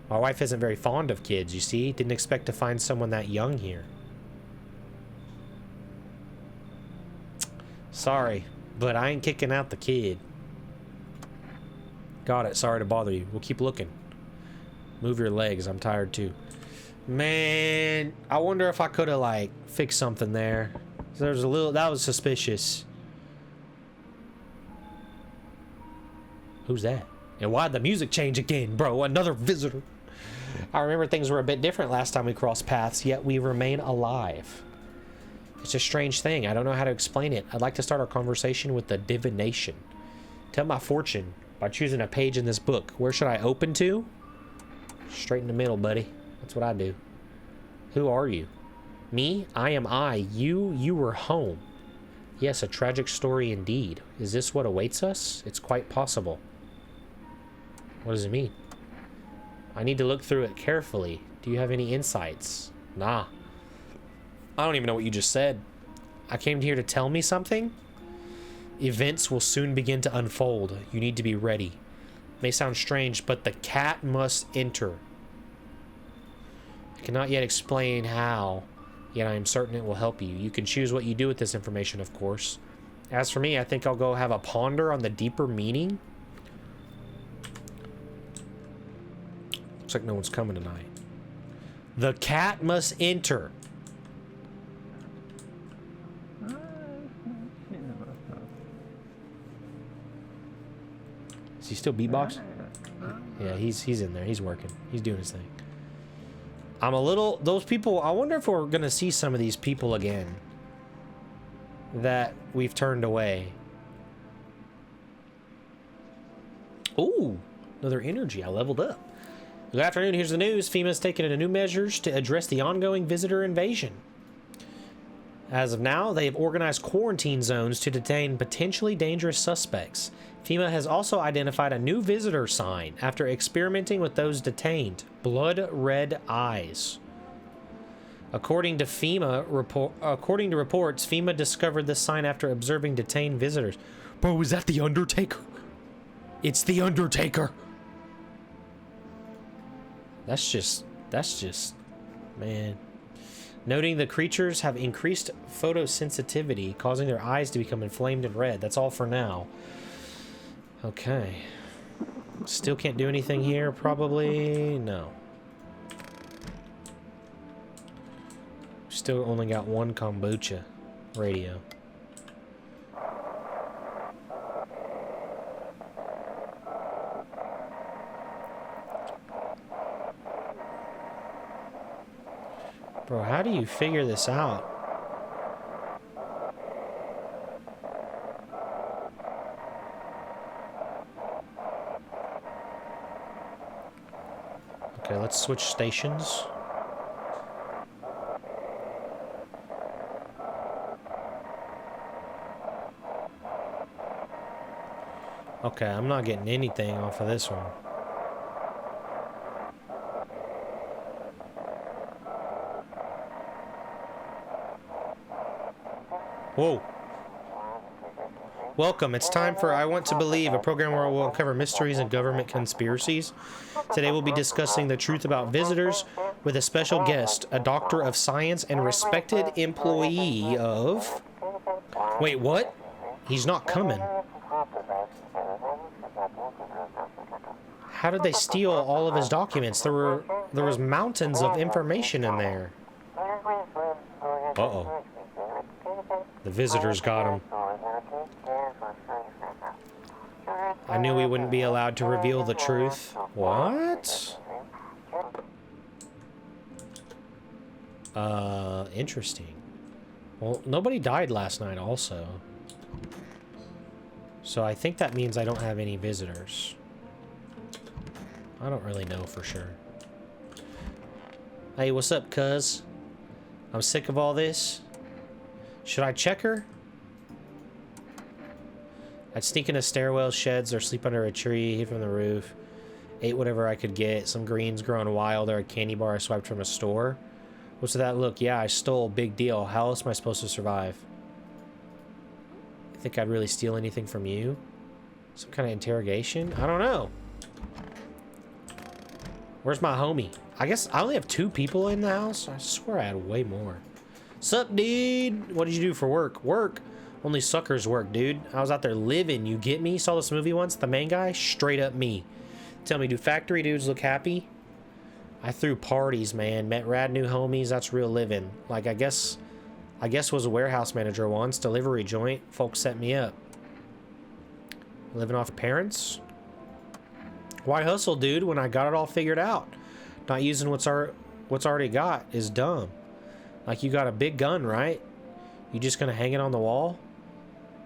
My wife isn't very fond of kids, you see. Didn't expect to find someone that young here. Sorry, but I ain't kicking out the kid. Got it. Sorry to bother you. We'll keep looking. Move your legs. I'm tired too. Man, I wonder if I could have like fixed something there. There's a little, that was suspicious. Who's that? And why'd the music change again, bro? Another visitor. I remember things were a bit different last time we crossed paths, yet we remain alive. It's a strange thing. I don't know how to explain it. I'd like to start our conversation with the divination. Tell my fortune by choosing a page in this book. Where should I open to? Straight in the middle, buddy. That's what I do. Who are you? Me? I am I. You were home. Yes, a tragic story indeed. Is this what awaits us? It's quite possible. What does it mean? I need to look through it carefully. Do you have any insights? Nah. I don't even know what you just said. I came here to tell me something? Events will soon begin to unfold. You need to be ready. May sound strange, but the cat must enter. I cannot yet explain how, yet I am certain it will help you. You can choose what you do with this information, of course. As for me, I think I'll go have a ponder on the deeper meaning. Looks like no one's coming tonight. The cat must enter. Is he still beatbox? Yeah, he's in there. He's working. He's doing his thing. I'm a little... Those people... I wonder if we're going to see some of these people again. that we've turned away. Ooh, another energy. I leveled up. Good afternoon. Here's the news. FEMA's taken new measures to address the ongoing visitor invasion. As of now, they have organized quarantine zones to detain potentially dangerous suspects. FEMA has also identified a new visitor sign after experimenting with those detained. Blood red eyes. According to reports, FEMA discovered this sign after observing detained visitors. Bro, is that the Undertaker? It's the Undertaker. That's just, man. Noting the creatures have increased photosensitivity, causing their eyes to become inflamed and red. That's all for now. Okay. Still can't do anything here, probably. No. Still only got one kombucha radio. Bro, how do you figure this out? Okay, let's switch stations. Okay, I'm not getting anything off of this one. Whoa. Welcome. It's time for I Want to Believe, a program where we'll uncover mysteries and government conspiracies. Today we'll be discussing the truth about visitors with a special guest, a doctor of science and respected employee of... Wait, what? He's not coming. How did they steal all of his documents? There was mountains of information in there. Uh-oh. The visitors got him. I knew we wouldn't be allowed to reveal the truth. What? Interesting. Well, nobody died last night also. So I think that means I don't have any visitors. I don't really know for sure. Hey, what's up, cuz? I'm sick of all this. Should I check her? I'd sneak into stairwells, sheds, or sleep under a tree, hid from the roof. Ate whatever I could get. Some greens growing wild, or a candy bar I swiped from a store. What's that look? Yeah, I stole. Big deal. How else am I supposed to survive? I think I'd really steal anything from you? Some kind of interrogation? I don't know. Where's my homie? I guess I only have 2 people in the house. I swear I had way more. Sup, dude? What did you do for work? Work? Only suckers work, dude. I was out there living, you get me? Saw this movie once, the main guy? Straight up me. Tell me, do factory dudes look happy? I threw parties, man. Met rad new homies. That's real living. Like, I guess was a warehouse manager once. Delivery joint. Folks set me up. Living off parents? Why hustle, dude, when I got it all figured out? Not using what's already got is dumb. Like, you got a big gun, right? You just gonna hang it on the wall?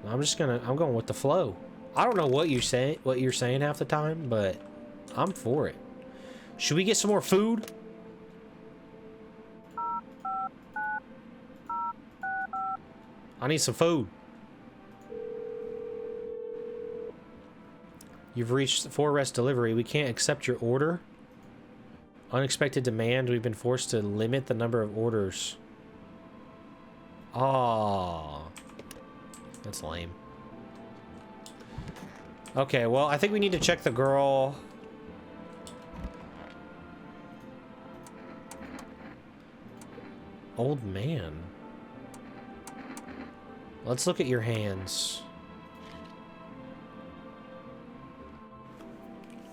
I'm going with the flow. I don't know what you're saying half the time, but I'm for it. Should we get some more food? I need some food. You've reached 4 rest delivery. We can't accept your order. Unexpected demand. We've been forced to limit the number of orders. Oh, that's lame. Okay, well, I think we need to check the girl. Old man. Let's look at your hands.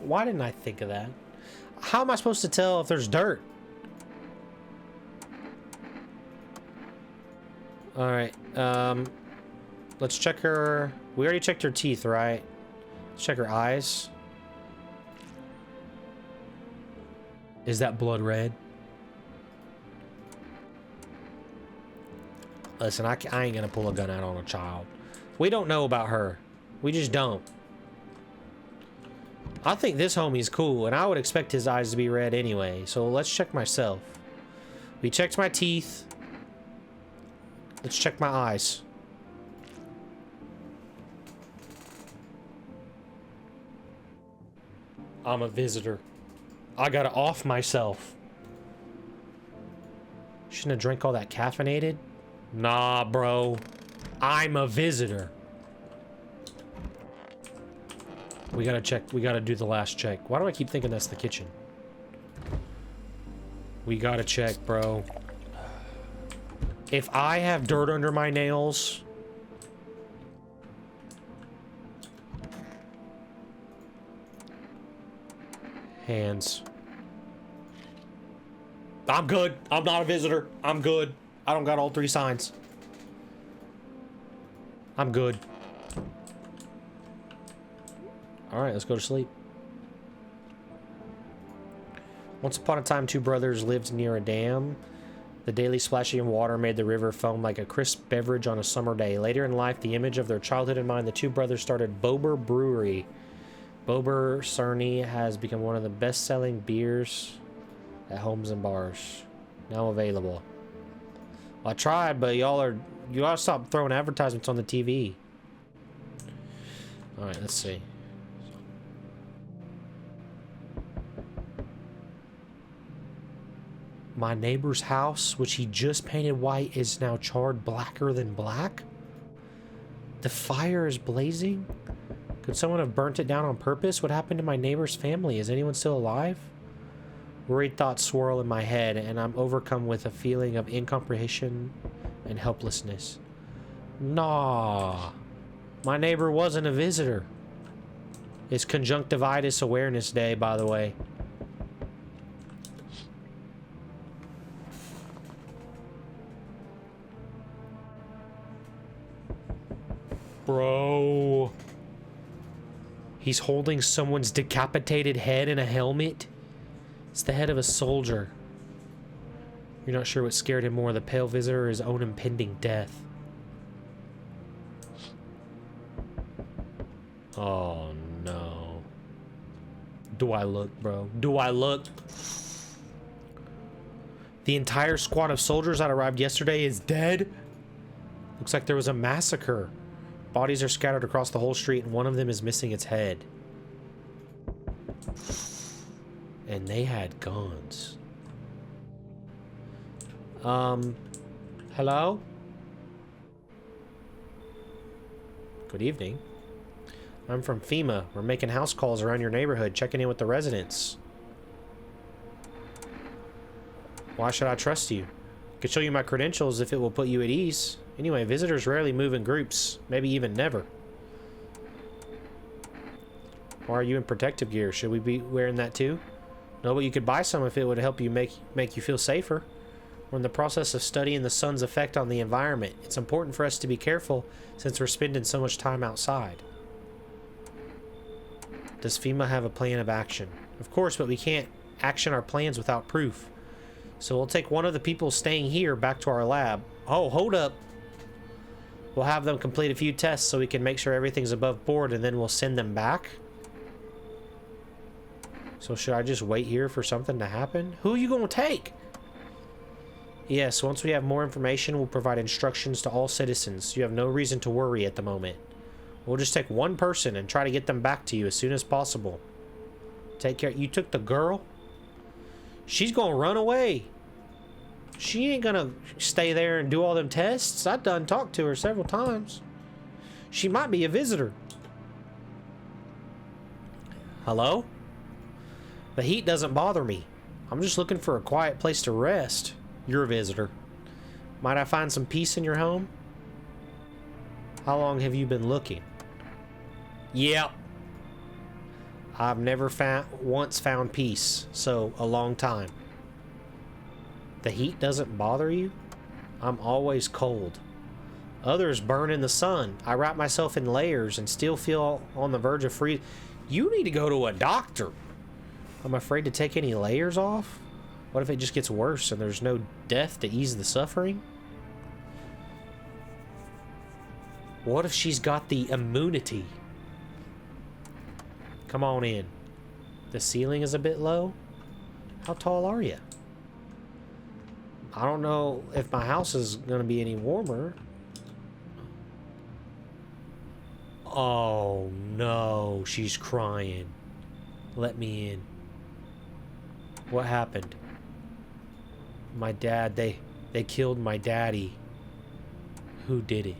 Why didn't I think of that? How am I supposed to tell if there's dirt? Alright, let's check her. We already checked her teeth, right? Let's check her eyes. Is that blood red? Listen, I ain't gonna pull a gun out on a child. We don't know about her. We just don't. I think this homie's cool, and I would expect his eyes to be red anyway, so let's check myself. We checked my teeth. Let's check my eyes. I'm a visitor. I gotta off myself. Shouldn't have drank all that caffeinated. Nah, bro. I'm a visitor. We gotta check. We gotta do the last check. Why do I keep thinking that's the kitchen? We gotta check, bro. If I have dirt under my nails... Hands. I'm good. I'm not a visitor. I'm good. I don't got all 3 signs. I'm good. Alright, let's go to sleep. Once upon a time, 2 brothers lived near a dam. The daily splashing of water made the river foam like a crisp beverage on a summer day. Later in life, the image of their childhood in mind, the 2 brothers started Bober Brewery. Bober Cerny has become one of the best-selling beers at homes and bars. Now available. Well, I tried, but y'all gotta stop throwing advertisements on the TV. Alright, let's see. My neighbor's house, which he just painted white, is now charred blacker than black? The fire is blazing? Could someone have burnt it down on purpose? What happened to my neighbor's family? Is anyone still alive? Worried thoughts swirl in my head, and I'm overcome with a feeling of incomprehension and helplessness. Nah. My neighbor wasn't a visitor. It's Conjunctivitis Awareness Day, by the way. Bro. He's holding someone's decapitated head in a helmet. It's the head of a soldier. You're not sure what scared him more, the pale visitor or his own impending death. Oh no. Do I look, bro? Do I look? The entire squad of soldiers that arrived yesterday is dead? Looks like there was a massacre. Bodies are scattered across the whole street, and one of them is missing its head. And they had guns. Hello? Good evening. I'm from FEMA. We're making house calls around your neighborhood, checking in with the residents. Why should I trust you? I could show you my credentials if it will put you at ease. Anyway, visitors rarely move in groups, maybe even never. Why are you in protective gear? Should we be wearing that too? No, but you could buy some if it would help you make you feel safer. We're in the process of studying the sun's effect on the environment. It's important for us to be careful since we're spending so much time outside. Does FEMA have a plan of action? Of course, but we can't action our plans without proof. So we'll take one of the people staying here back to our lab. Oh, hold up. We'll have them complete a few tests so we can make sure everything's above board, and then we'll send them back. So should I just wait here for something to happen? Who are you going to take? Yes, once we have more information, we'll provide instructions to all citizens. You have no reason to worry at the moment. We'll just take one person and try to get them back to you as soon as possible. Take care. You took the girl? She's going to run away. She ain't gonna stay there and do all them tests. I done talked to her several times. She might be a visitor. Hello? The heat doesn't bother me. I'm just looking for a quiet place to rest. You're a visitor. Might I find some peace in your home? How long have you been looking? Yep. I've never once found peace, so a long time. The heat doesn't bother you? I'm always cold. Others burn in the sun. I wrap myself in layers and still feel on the verge of freezing. You need to go to a doctor. I'm afraid to take any layers off. What if it just gets worse and there's no death to ease the suffering? What if she's got the immunity? Come on in. The ceiling is a bit low. How tall are you? I don't know if my house is going to be any warmer. Oh, no. She's crying. Let me in. What happened? My dad, they killed my daddy. Who did it?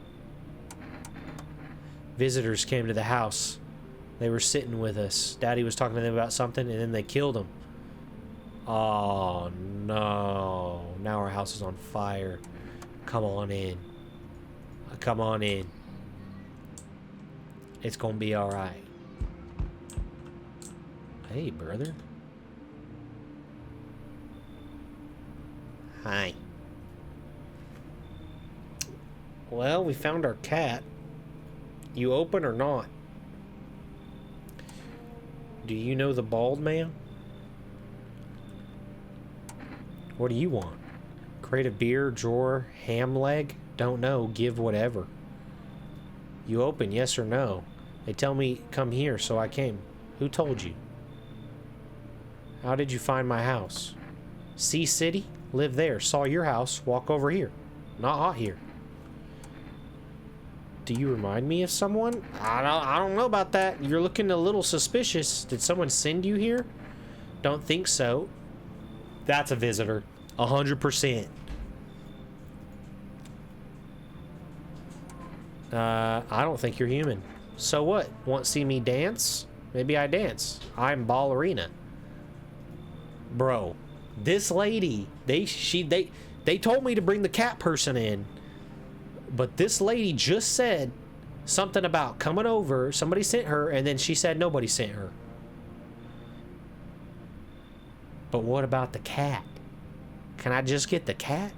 Visitors came to the house. They were sitting with us. Daddy was talking to them about something, and then they killed him. Oh, no. Now our house is on fire. Come on in. Come on in. It's gonna be alright. Hey, brother. Hi. Well, we found our cat. You open or not? Do you know the bald man? What do you want? Crate of beer, drawer, ham leg? Don't know. Give whatever. You open, yes or no? They tell me come here, so I came. Who told you? How did you find my house? Sea City? Live there. Saw your house. Walk over here. Not hot here. Do you remind me of someone? I don't know about that. You're looking a little suspicious. Did someone send you here? Don't think so. That's a visitor. 100%. I don't think you're human. So what? Want to see me dance? Maybe I dance. I'm ballerina. Bro, this lady, they told me to bring the cat person in. But this lady just said something about coming over. Somebody sent her, and then she said nobody sent her. But what about the cat? Can I just get the cat?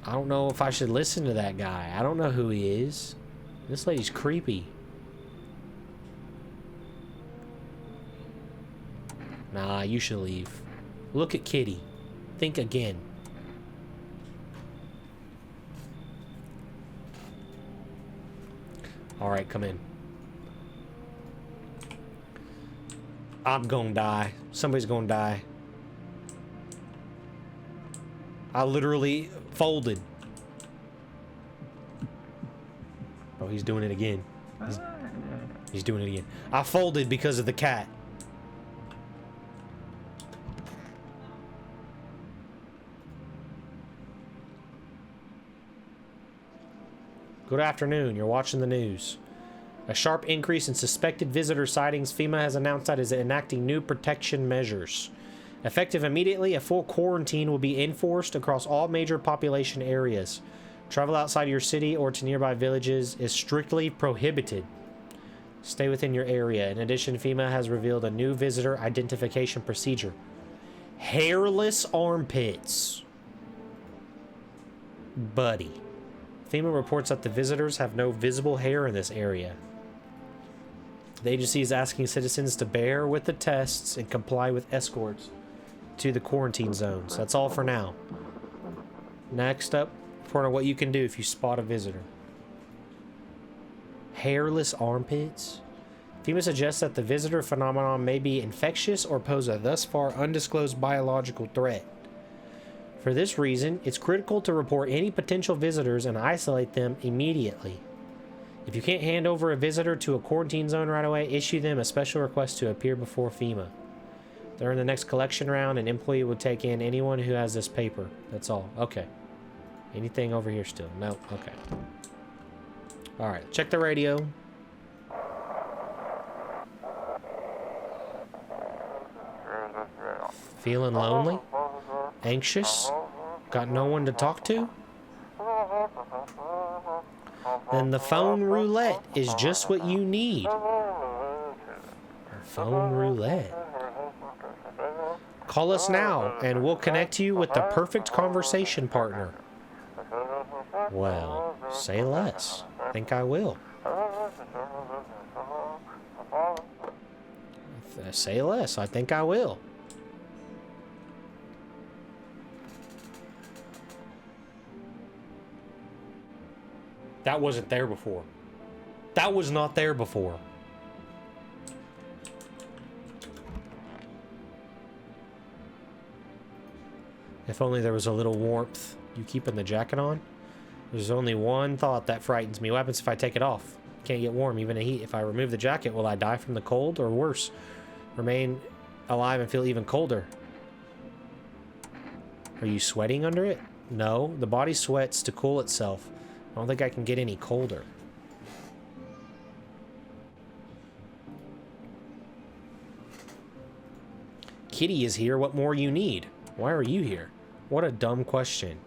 I don't know if I should listen to that guy. I don't know who he is. This lady's creepy. Nah, you should leave. Look at Kitty. Think again. Alright, come in. I'm gonna die. Somebody's gonna die. I literally folded. Oh, he's doing it again. He's doing it again. I folded because of the cat. Good afternoon. You're watching the news. A sharp increase in suspected visitor sightings. FEMA has announced that it is enacting new protection measures. Effective immediately, a full quarantine will be enforced across all major population areas. Travel outside your city or to nearby villages is strictly prohibited. Stay within your area. In addition, FEMA has revealed a new visitor identification procedure. Hairless armpits. Buddy. FEMA reports that the visitors have no visible hair in this area. The agency is asking citizens to bear with the tests and comply with escorts to the quarantine zones. That's all for now. Next up, report on what you can do if you spot a visitor. Hairless armpits? FEMA suggests that the visitor phenomenon may be infectious or pose a thus far undisclosed biological threat. For this reason, it's critical to report any potential visitors and isolate them immediately. If you can't hand over a visitor to a quarantine zone right away, issue them a special request to appear before FEMA. During the next collection round, an employee will take in anyone who has this paper. That's all. Okay. Anything over here still? No. Okay. Alright, check the radio. Feeling lonely? Anxious? Got no one to talk to? Then the phone roulette is just what you need. Phone roulette. Call us now and we'll connect you with the perfect conversation partner. Well, say less. I think I will. Say less. I think I will. That wasn't there before. That was not there before. If only there was a little warmth. You keeping the jacket on? There's only one thought that frightens me. What happens if I take it off? Can't get warm, even in heat. If I remove the jacket, will I die from the cold, or worse, remain alive and feel even colder? Are you sweating under it? No, the body sweats to cool itself. I don't think I can get any colder. Kitty is here. What more you need? Why are you here? What a dumb question.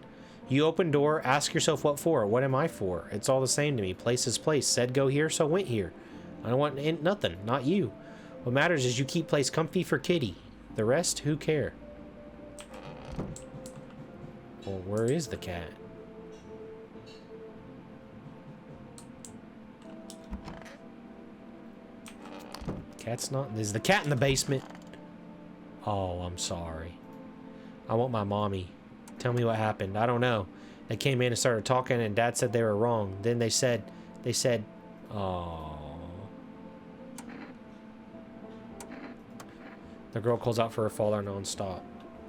You open door, ask yourself what for. What am I for? It's all the same to me. Place is place. Said go here, so went here. I don't want nothing. Not you. What matters is you keep place comfy for Kitty. The rest, who care? Well, where is the cat? Cat's not... Is the cat in the basement? Oh, I'm sorry. I want my mommy. Tell me what happened. I don't know. They came in and started talking, and Dad said they were wrong. Then they said, oh. The girl calls out for her father nonstop.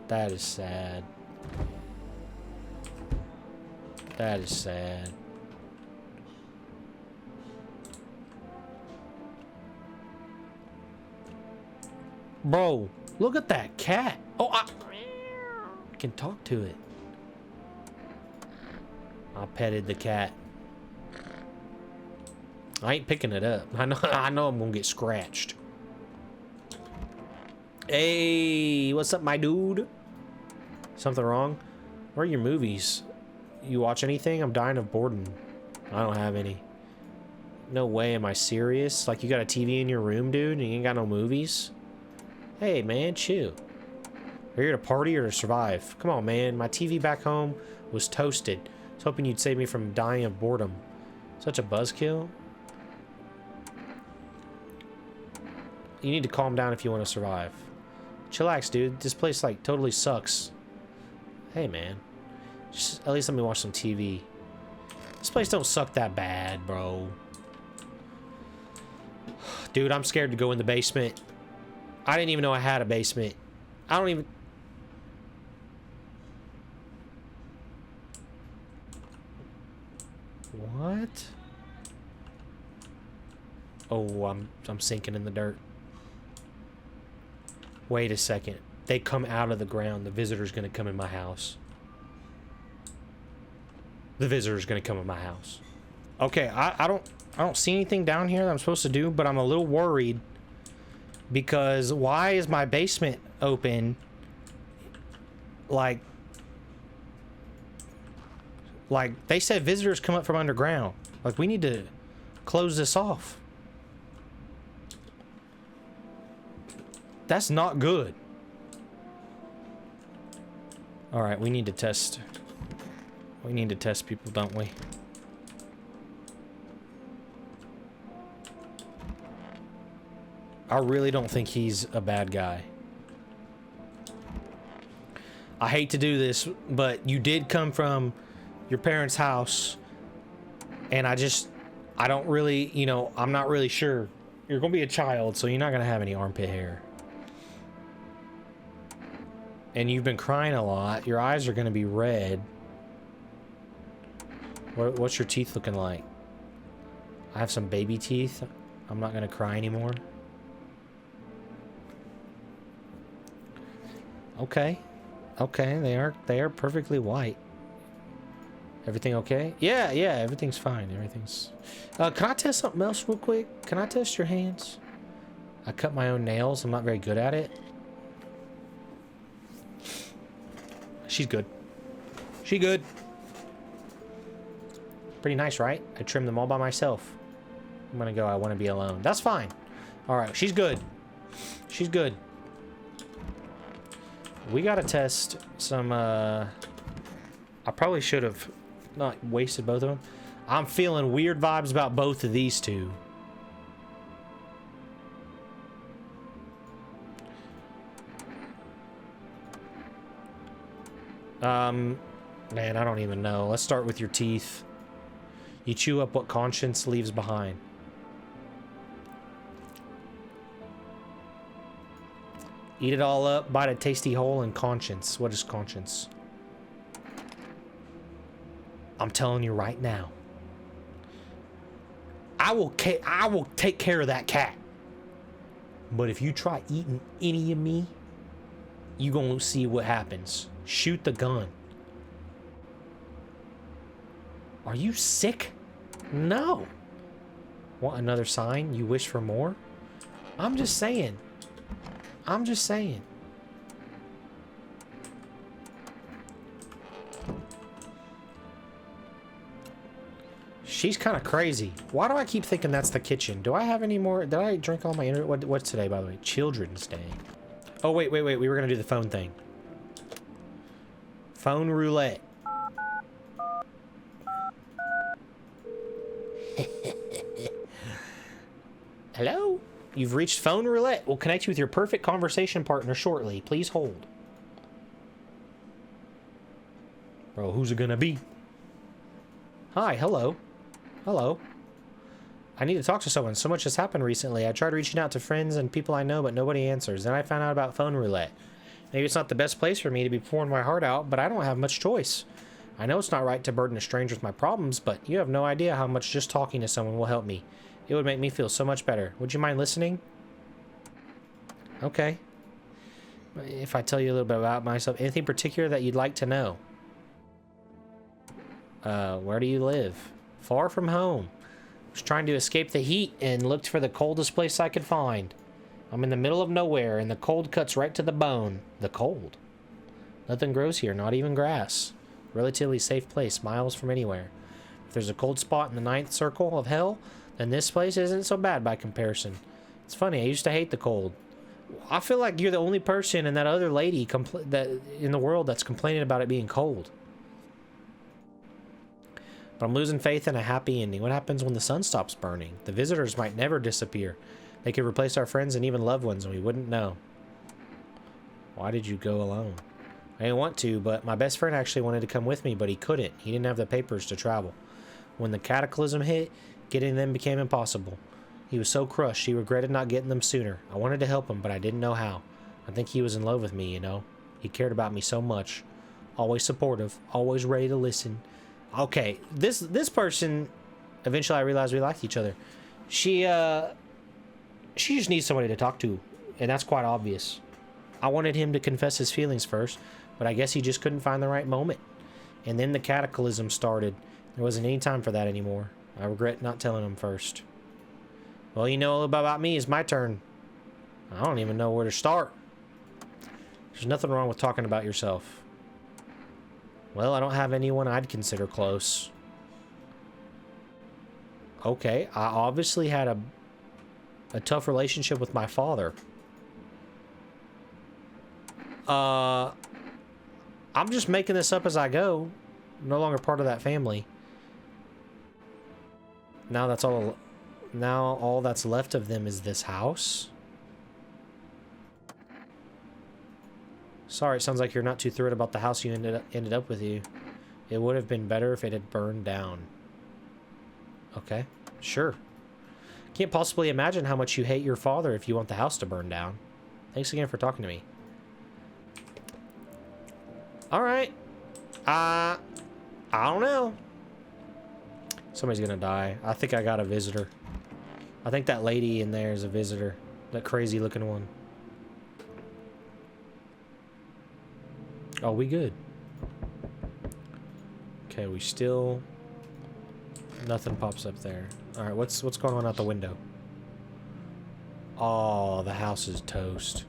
That is sad. That is sad. Bro, look at that cat. Oh, I can talk to it. I petted the cat. I ain't picking it up. I know I'm gonna get scratched. Hey, what's up, my dude? Something wrong? Where are your movies? You watch anything? I'm dying of boredom. I don't have any. No way, am I serious? Like, you got a TV in your room, dude, and you ain't got no movies? Hey, man, chill. Are you here to party or to survive? Come on, man. My TV back home was toasted. I was hoping you'd save me from dying of boredom. Such a buzzkill. You need to calm down if you want to survive. Chillax, dude. This place, like, totally sucks. Hey, man. Just at least let me watch some TV. This place don't suck that bad, bro. Dude, I'm scared to go in the basement. I didn't even know I had a basement. I don't even... What? Oh, I'm sinking in the dirt. Wait a second. They come out of the ground. The visitor's gonna come in my house. The visitor's gonna come in my house. Okay, I don't see anything down here that I'm supposed to do, but I'm a little worried because why is my basement open? Like they said visitors come up from underground. Like, we need to close this off. That's not good. All right, we need to test. We need to test people, don't we? I really don't think he's a bad guy. I hate to do this, but you did come from your parents' house, and I don't really, you know, I'm not really sure. You're gonna be a child, so you're not gonna have any armpit hair. And you've been crying a lot. Your eyes are gonna be red. What's your teeth looking like? I have some baby teeth. I'm not gonna cry anymore. Okay. Okay, they are perfectly white. Everything okay? Yeah, everything's fine. Everything's... can I test something else real quick? Can I test your hands? I cut my own nails. I'm not very good at it. She's good. She good. Pretty nice, right? I trimmed them all by myself. I'm gonna go. I want to be alone. That's fine. All right, she's good. She's good. We gotta test some, I probably should have not wasted both of them. I'm feeling weird vibes about both of these two. Man, I don't even know. Let's start with your teeth. You chew up what conscience leaves behind. Eat it all up, bite a tasty hole in conscience. What is conscience? I'm telling you right now. I will take care of that cat. But if you try eating any of me, you gonna see what happens. Shoot the gun. Are you sick? No. Want another sign? You wish for more? I'm just saying. I'm just saying. She's kind of crazy. Why do I keep thinking that's the kitchen? Do I have any more? Did I drink all my internet? What's today, by the way? Children's Day. Oh, wait. We were going to do the phone thing. Phone roulette. Hello? You've reached phone roulette. We'll connect you with your perfect conversation partner shortly. Please hold. Bro, who's it gonna be? Hi, hello. Hello. I need to talk to someone. So much has happened recently. I tried reaching out to friends and people I know, but nobody answers. Then I found out about phone roulette. Maybe it's not the best place for me to be pouring my heart out, but I don't have much choice. I know it's not right to burden a stranger with my problems, but you have no idea how much just talking to someone will help me. It would make me feel so much better. Would you mind listening? Okay. If I tell you a little bit about myself, anything particular that you'd like to know? Where do you live? Far from home. Was trying to escape the heat and looked for the coldest place I could find. I'm in the middle of nowhere and the cold cuts right to the bone. The cold. Nothing grows here, not even grass. Relatively safe place, miles from anywhere. If there's a cold spot in the ninth circle of hell, then this place isn't so bad by comparison. It's funny, I used to hate the cold. I feel like you're the only person and that other lady that in the world that's complaining about it being cold. But I'm losing faith in a happy ending. What happens when the sun stops burning? The visitors might never disappear. They could replace our friends and even loved ones and we wouldn't know. Why did you go alone? I didn't want to, but my best friend actually wanted to come with me, but he couldn't. He didn't have the papers to travel. When the cataclysm hit, getting them became impossible. He was so crushed, he regretted not getting them sooner. I wanted to help him, but I didn't know how. I think he was in love with me, you know? He cared about me so much. Always supportive, always ready to listen. Okay, this person, eventually I realized we liked each other. She just needs somebody to talk to, and that's quite obvious. I wanted him to confess his feelings first, but I guess he just couldn't find the right moment. And then the cataclysm started. There wasn't any time for that anymore. I regret not telling him first. Well, you know about me. It's my turn. I don't even know where to start. There's nothing wrong with talking about yourself. Well, I don't have anyone I'd consider close. Okay, I obviously had a tough relationship with my father. I'm just making this up as I go. I'm no longer part of that family. Now all that's left of them is this house. Sorry, it sounds like you're not too thrilled about the house you ended up with you. It would have been better if it had burned down. Okay, sure. Can't possibly imagine how much you hate your father if you want the house to burn down. Thanks again for talking to me. Alright. I don't know. Somebody's gonna die. I think I got a visitor. I think that lady in there is a visitor. That crazy looking one. Oh, we good. Okay, we still... Nothing pops up there. Alright, what's going on out the window? Oh, the house is toast.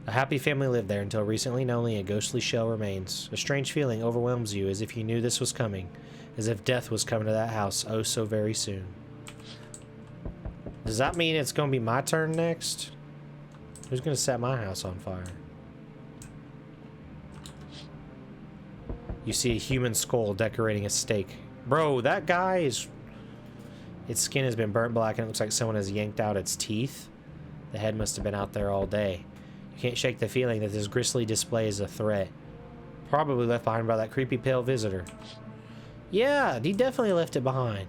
A happy family lived there until recently, and only a ghostly shell remains. A strange feeling overwhelms you as if you knew this was coming. As if death was coming to that house oh so very soon. Does that mean it's gonna be my turn next? Who's gonna set my house on fire? You see a human skull decorating a stake. Bro, that guy is... Its skin has been burnt black and it looks like someone has yanked out its teeth. The head must have been out there all day. You can't shake the feeling that this grisly display is a threat. Probably left behind by that creepy pale visitor. Yeah, he definitely left it behind.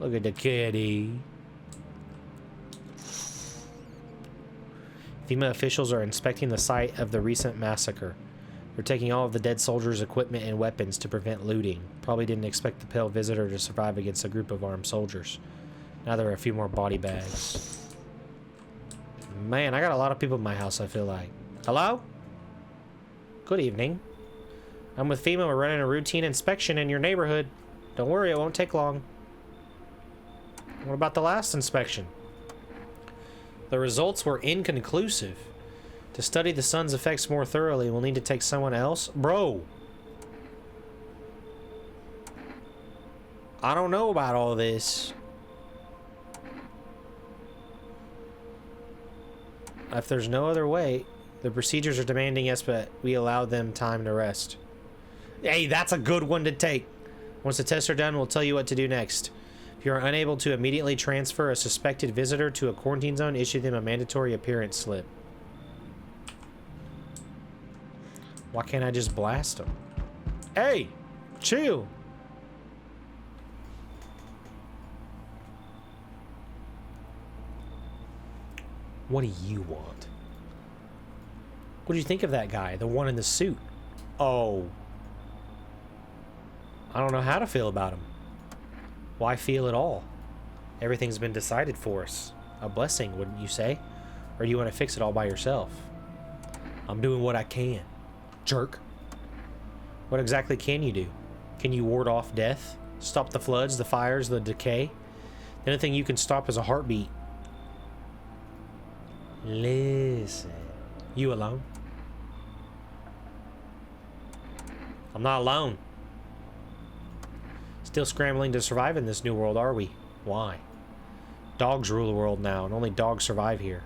Look at the kitty. FEMA officials are inspecting the site of the recent massacre. They're taking all of the dead soldiers' equipment and weapons to prevent looting. Probably didn't expect the pale visitor to survive against a group of armed soldiers. Now there are a few more body bags. Man, I got a lot of people in my house, I feel like. Hello? Good evening. I'm with FEMA. We're running a routine inspection in your neighborhood. Don't worry, it won't take long. What about the last inspection? The results were inconclusive. To study the sun's effects more thoroughly, we'll need to take someone else. Bro! I don't know about all this. If there's no other way, the procedures are demanding yes, but we allow them time to rest. Hey, that's a good one to take. Once the tests are done, we'll tell you what to do next. If you are unable to immediately transfer a suspected visitor to a quarantine zone, issue them a mandatory appearance slip. Why can't I just blast them? Hey, chill. What do you want? What do you think of that guy? The one in the suit? Oh. I don't know how to feel about him. Why feel at all? Everything's been decided for us. A blessing, wouldn't you say? Or do you want to fix it all by yourself? I'm doing what I can. Jerk. What exactly can you do? Can you ward off death? Stop the floods, the fires, the decay? The only thing you can stop is a heartbeat. Listen. You alone? I'm not alone. Still scrambling to survive in this new world, are we? Why? Dogs rule the world now, and only dogs survive here.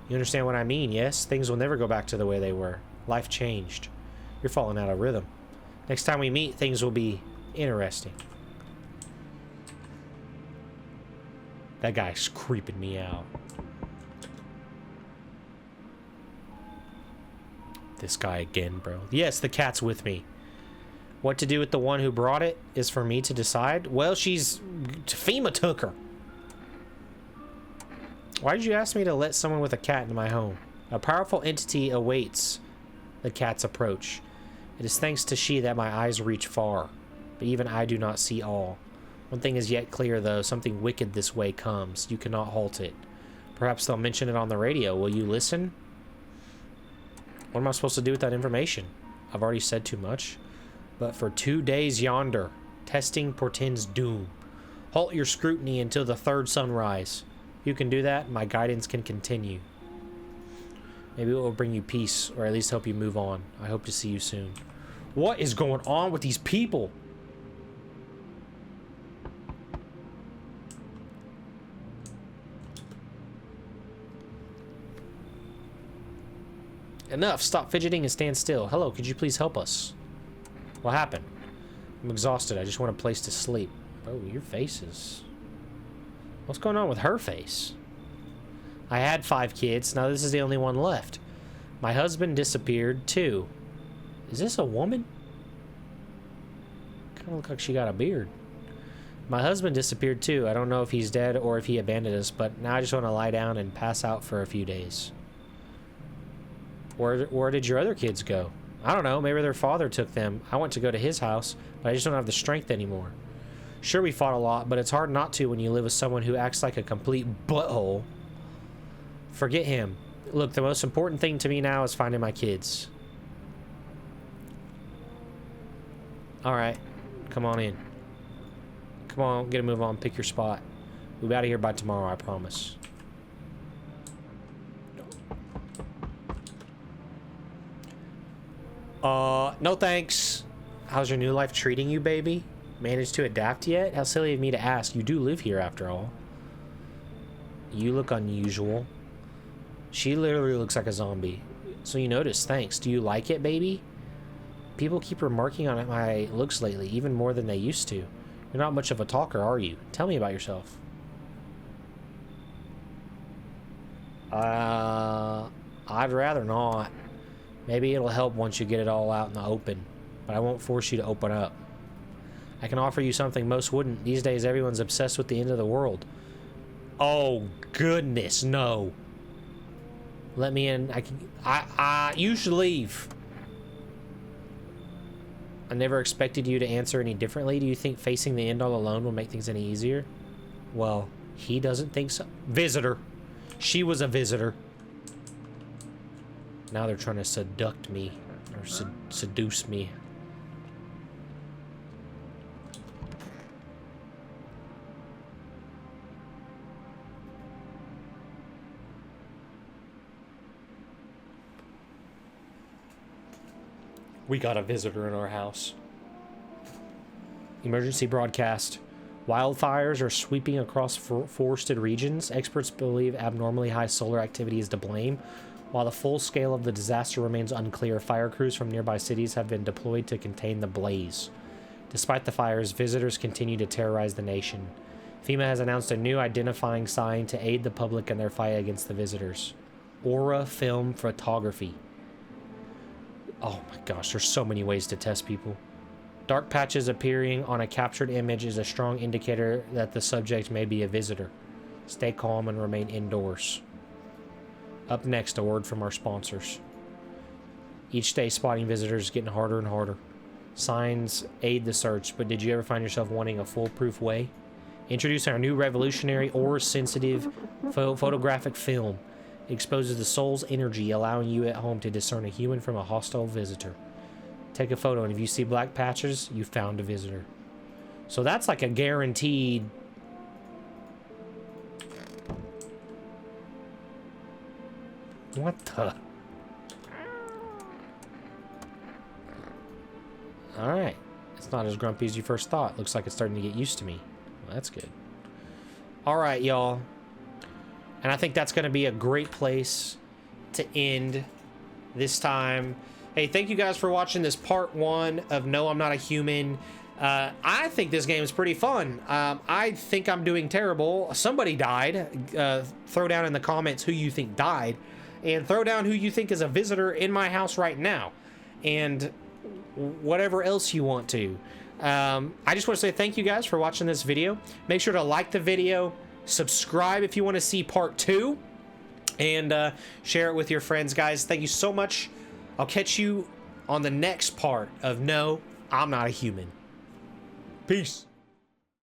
You understand what I mean, yes? Things will never go back to the way they were. Life changed. You're falling out of rhythm. Next time we meet, things will be interesting. That guy's creeping me out. This guy again, bro. Yes, the cat's with me. What to do with the one who brought it is for me to decide. Well, FEMA took her. Why did you ask me to let someone with a cat into my home? A powerful entity awaits the cat's approach. It is thanks to she that my eyes reach far, but even I do not see all. One thing is yet clear, though. Something wicked this way comes. You cannot halt it. Perhaps they'll mention it on the radio. Will you listen? What am I supposed to do with that information? I've already said too much. But for 2 days yonder, testing portends doom. Halt your scrutiny until the third sunrise. If you can do that, my guidance can continue. Maybe it will bring you peace, or at least help you move on. I hope to see you soon. What is going on with these people? Enough. Stop fidgeting and stand still. Hello, could you please help us? What happened? I'm exhausted. I just want a place to sleep. Oh, your face is... What's going on with her face? I had 5 kids. Now this is the only one left. My husband disappeared, too. Is this a woman? Kind of look like she got a beard. My husband disappeared, too. I don't know if he's dead or if he abandoned us, but now I just want to lie down and pass out for a few days. Where did your other kids go? I don't know. Maybe their father took them. I want to go to his house, but I just don't have the strength anymore. Sure, we fought a lot, but it's hard not to when you live with someone who acts like a complete butthole. Forget him. Look, the most important thing to me now is finding my kids. Alright. Come on in. Come on, get a move on. Pick your spot. We'll be out of here by tomorrow, I promise. No thanks. How's your new life treating you, baby? Managed to adapt yet? How silly of me to ask. You do live here, after all. You look unusual. She literally looks like a zombie. So you notice, thanks. Do you like it, baby? People keep remarking on my looks lately, even more than they used to. You're not much of a talker, are you? Tell me about yourself. I'd rather not. Maybe it'll help once you get it all out in the open, but I won't force you to open up. I can offer you something most wouldn't. These days, everyone's obsessed with the end of the world. Oh, goodness, no. Let me in. You should leave. I never expected you to answer any differently. Do you think facing the end all alone will make things any easier? Well, he doesn't think so. Visitor. She was a visitor. Now they're trying to seduct me. Or seduce me. We got a visitor in our house. Emergency broadcast. Wildfires are sweeping across forested regions. Experts believe abnormally high solar activity is to blame. While the full scale of the disaster remains unclear, fire crews from nearby cities have been deployed to contain the blaze. Despite the fires, visitors continue to terrorize the nation. FEMA has announced a new identifying sign to aid the public in their fight against the visitors. Aura Film Photography. Oh my gosh, there's so many ways to test people. Dark patches appearing on a captured image is a strong indicator that the subject may be a visitor. Stay calm and remain indoors. Up next, a word from our sponsors. Each day, spotting visitors is getting harder and harder. Signs aid the search, but did you ever find yourself wanting a foolproof way? Introducing our new revolutionary aura-sensitive photographic film. It exposes the soul's energy, allowing you at home to discern a human from a hostile visitor. Take a photo, and if you see black patches, you found a visitor. So that's like a guaranteed... What the... Alright. It's not as grumpy as you first thought. Looks like it's starting to get used to me. Well, that's good. Alright, y'all. And I think that's going to be a great place to end this time. Hey, thank you guys for watching this part 1 of No, I'm Not a Human. I think this game is pretty fun. I think I'm doing terrible. Somebody died. Throw down in the comments who you think died. And throw down who you think is a visitor in my house right now. And whatever else you want to. I just want to say thank you guys for watching this video. Make sure to like the video. Subscribe if you want to see part 2, and share it with your friends, guys. Thank you so much. I'll catch you on the next part of No, I'm Not a Human. Peace.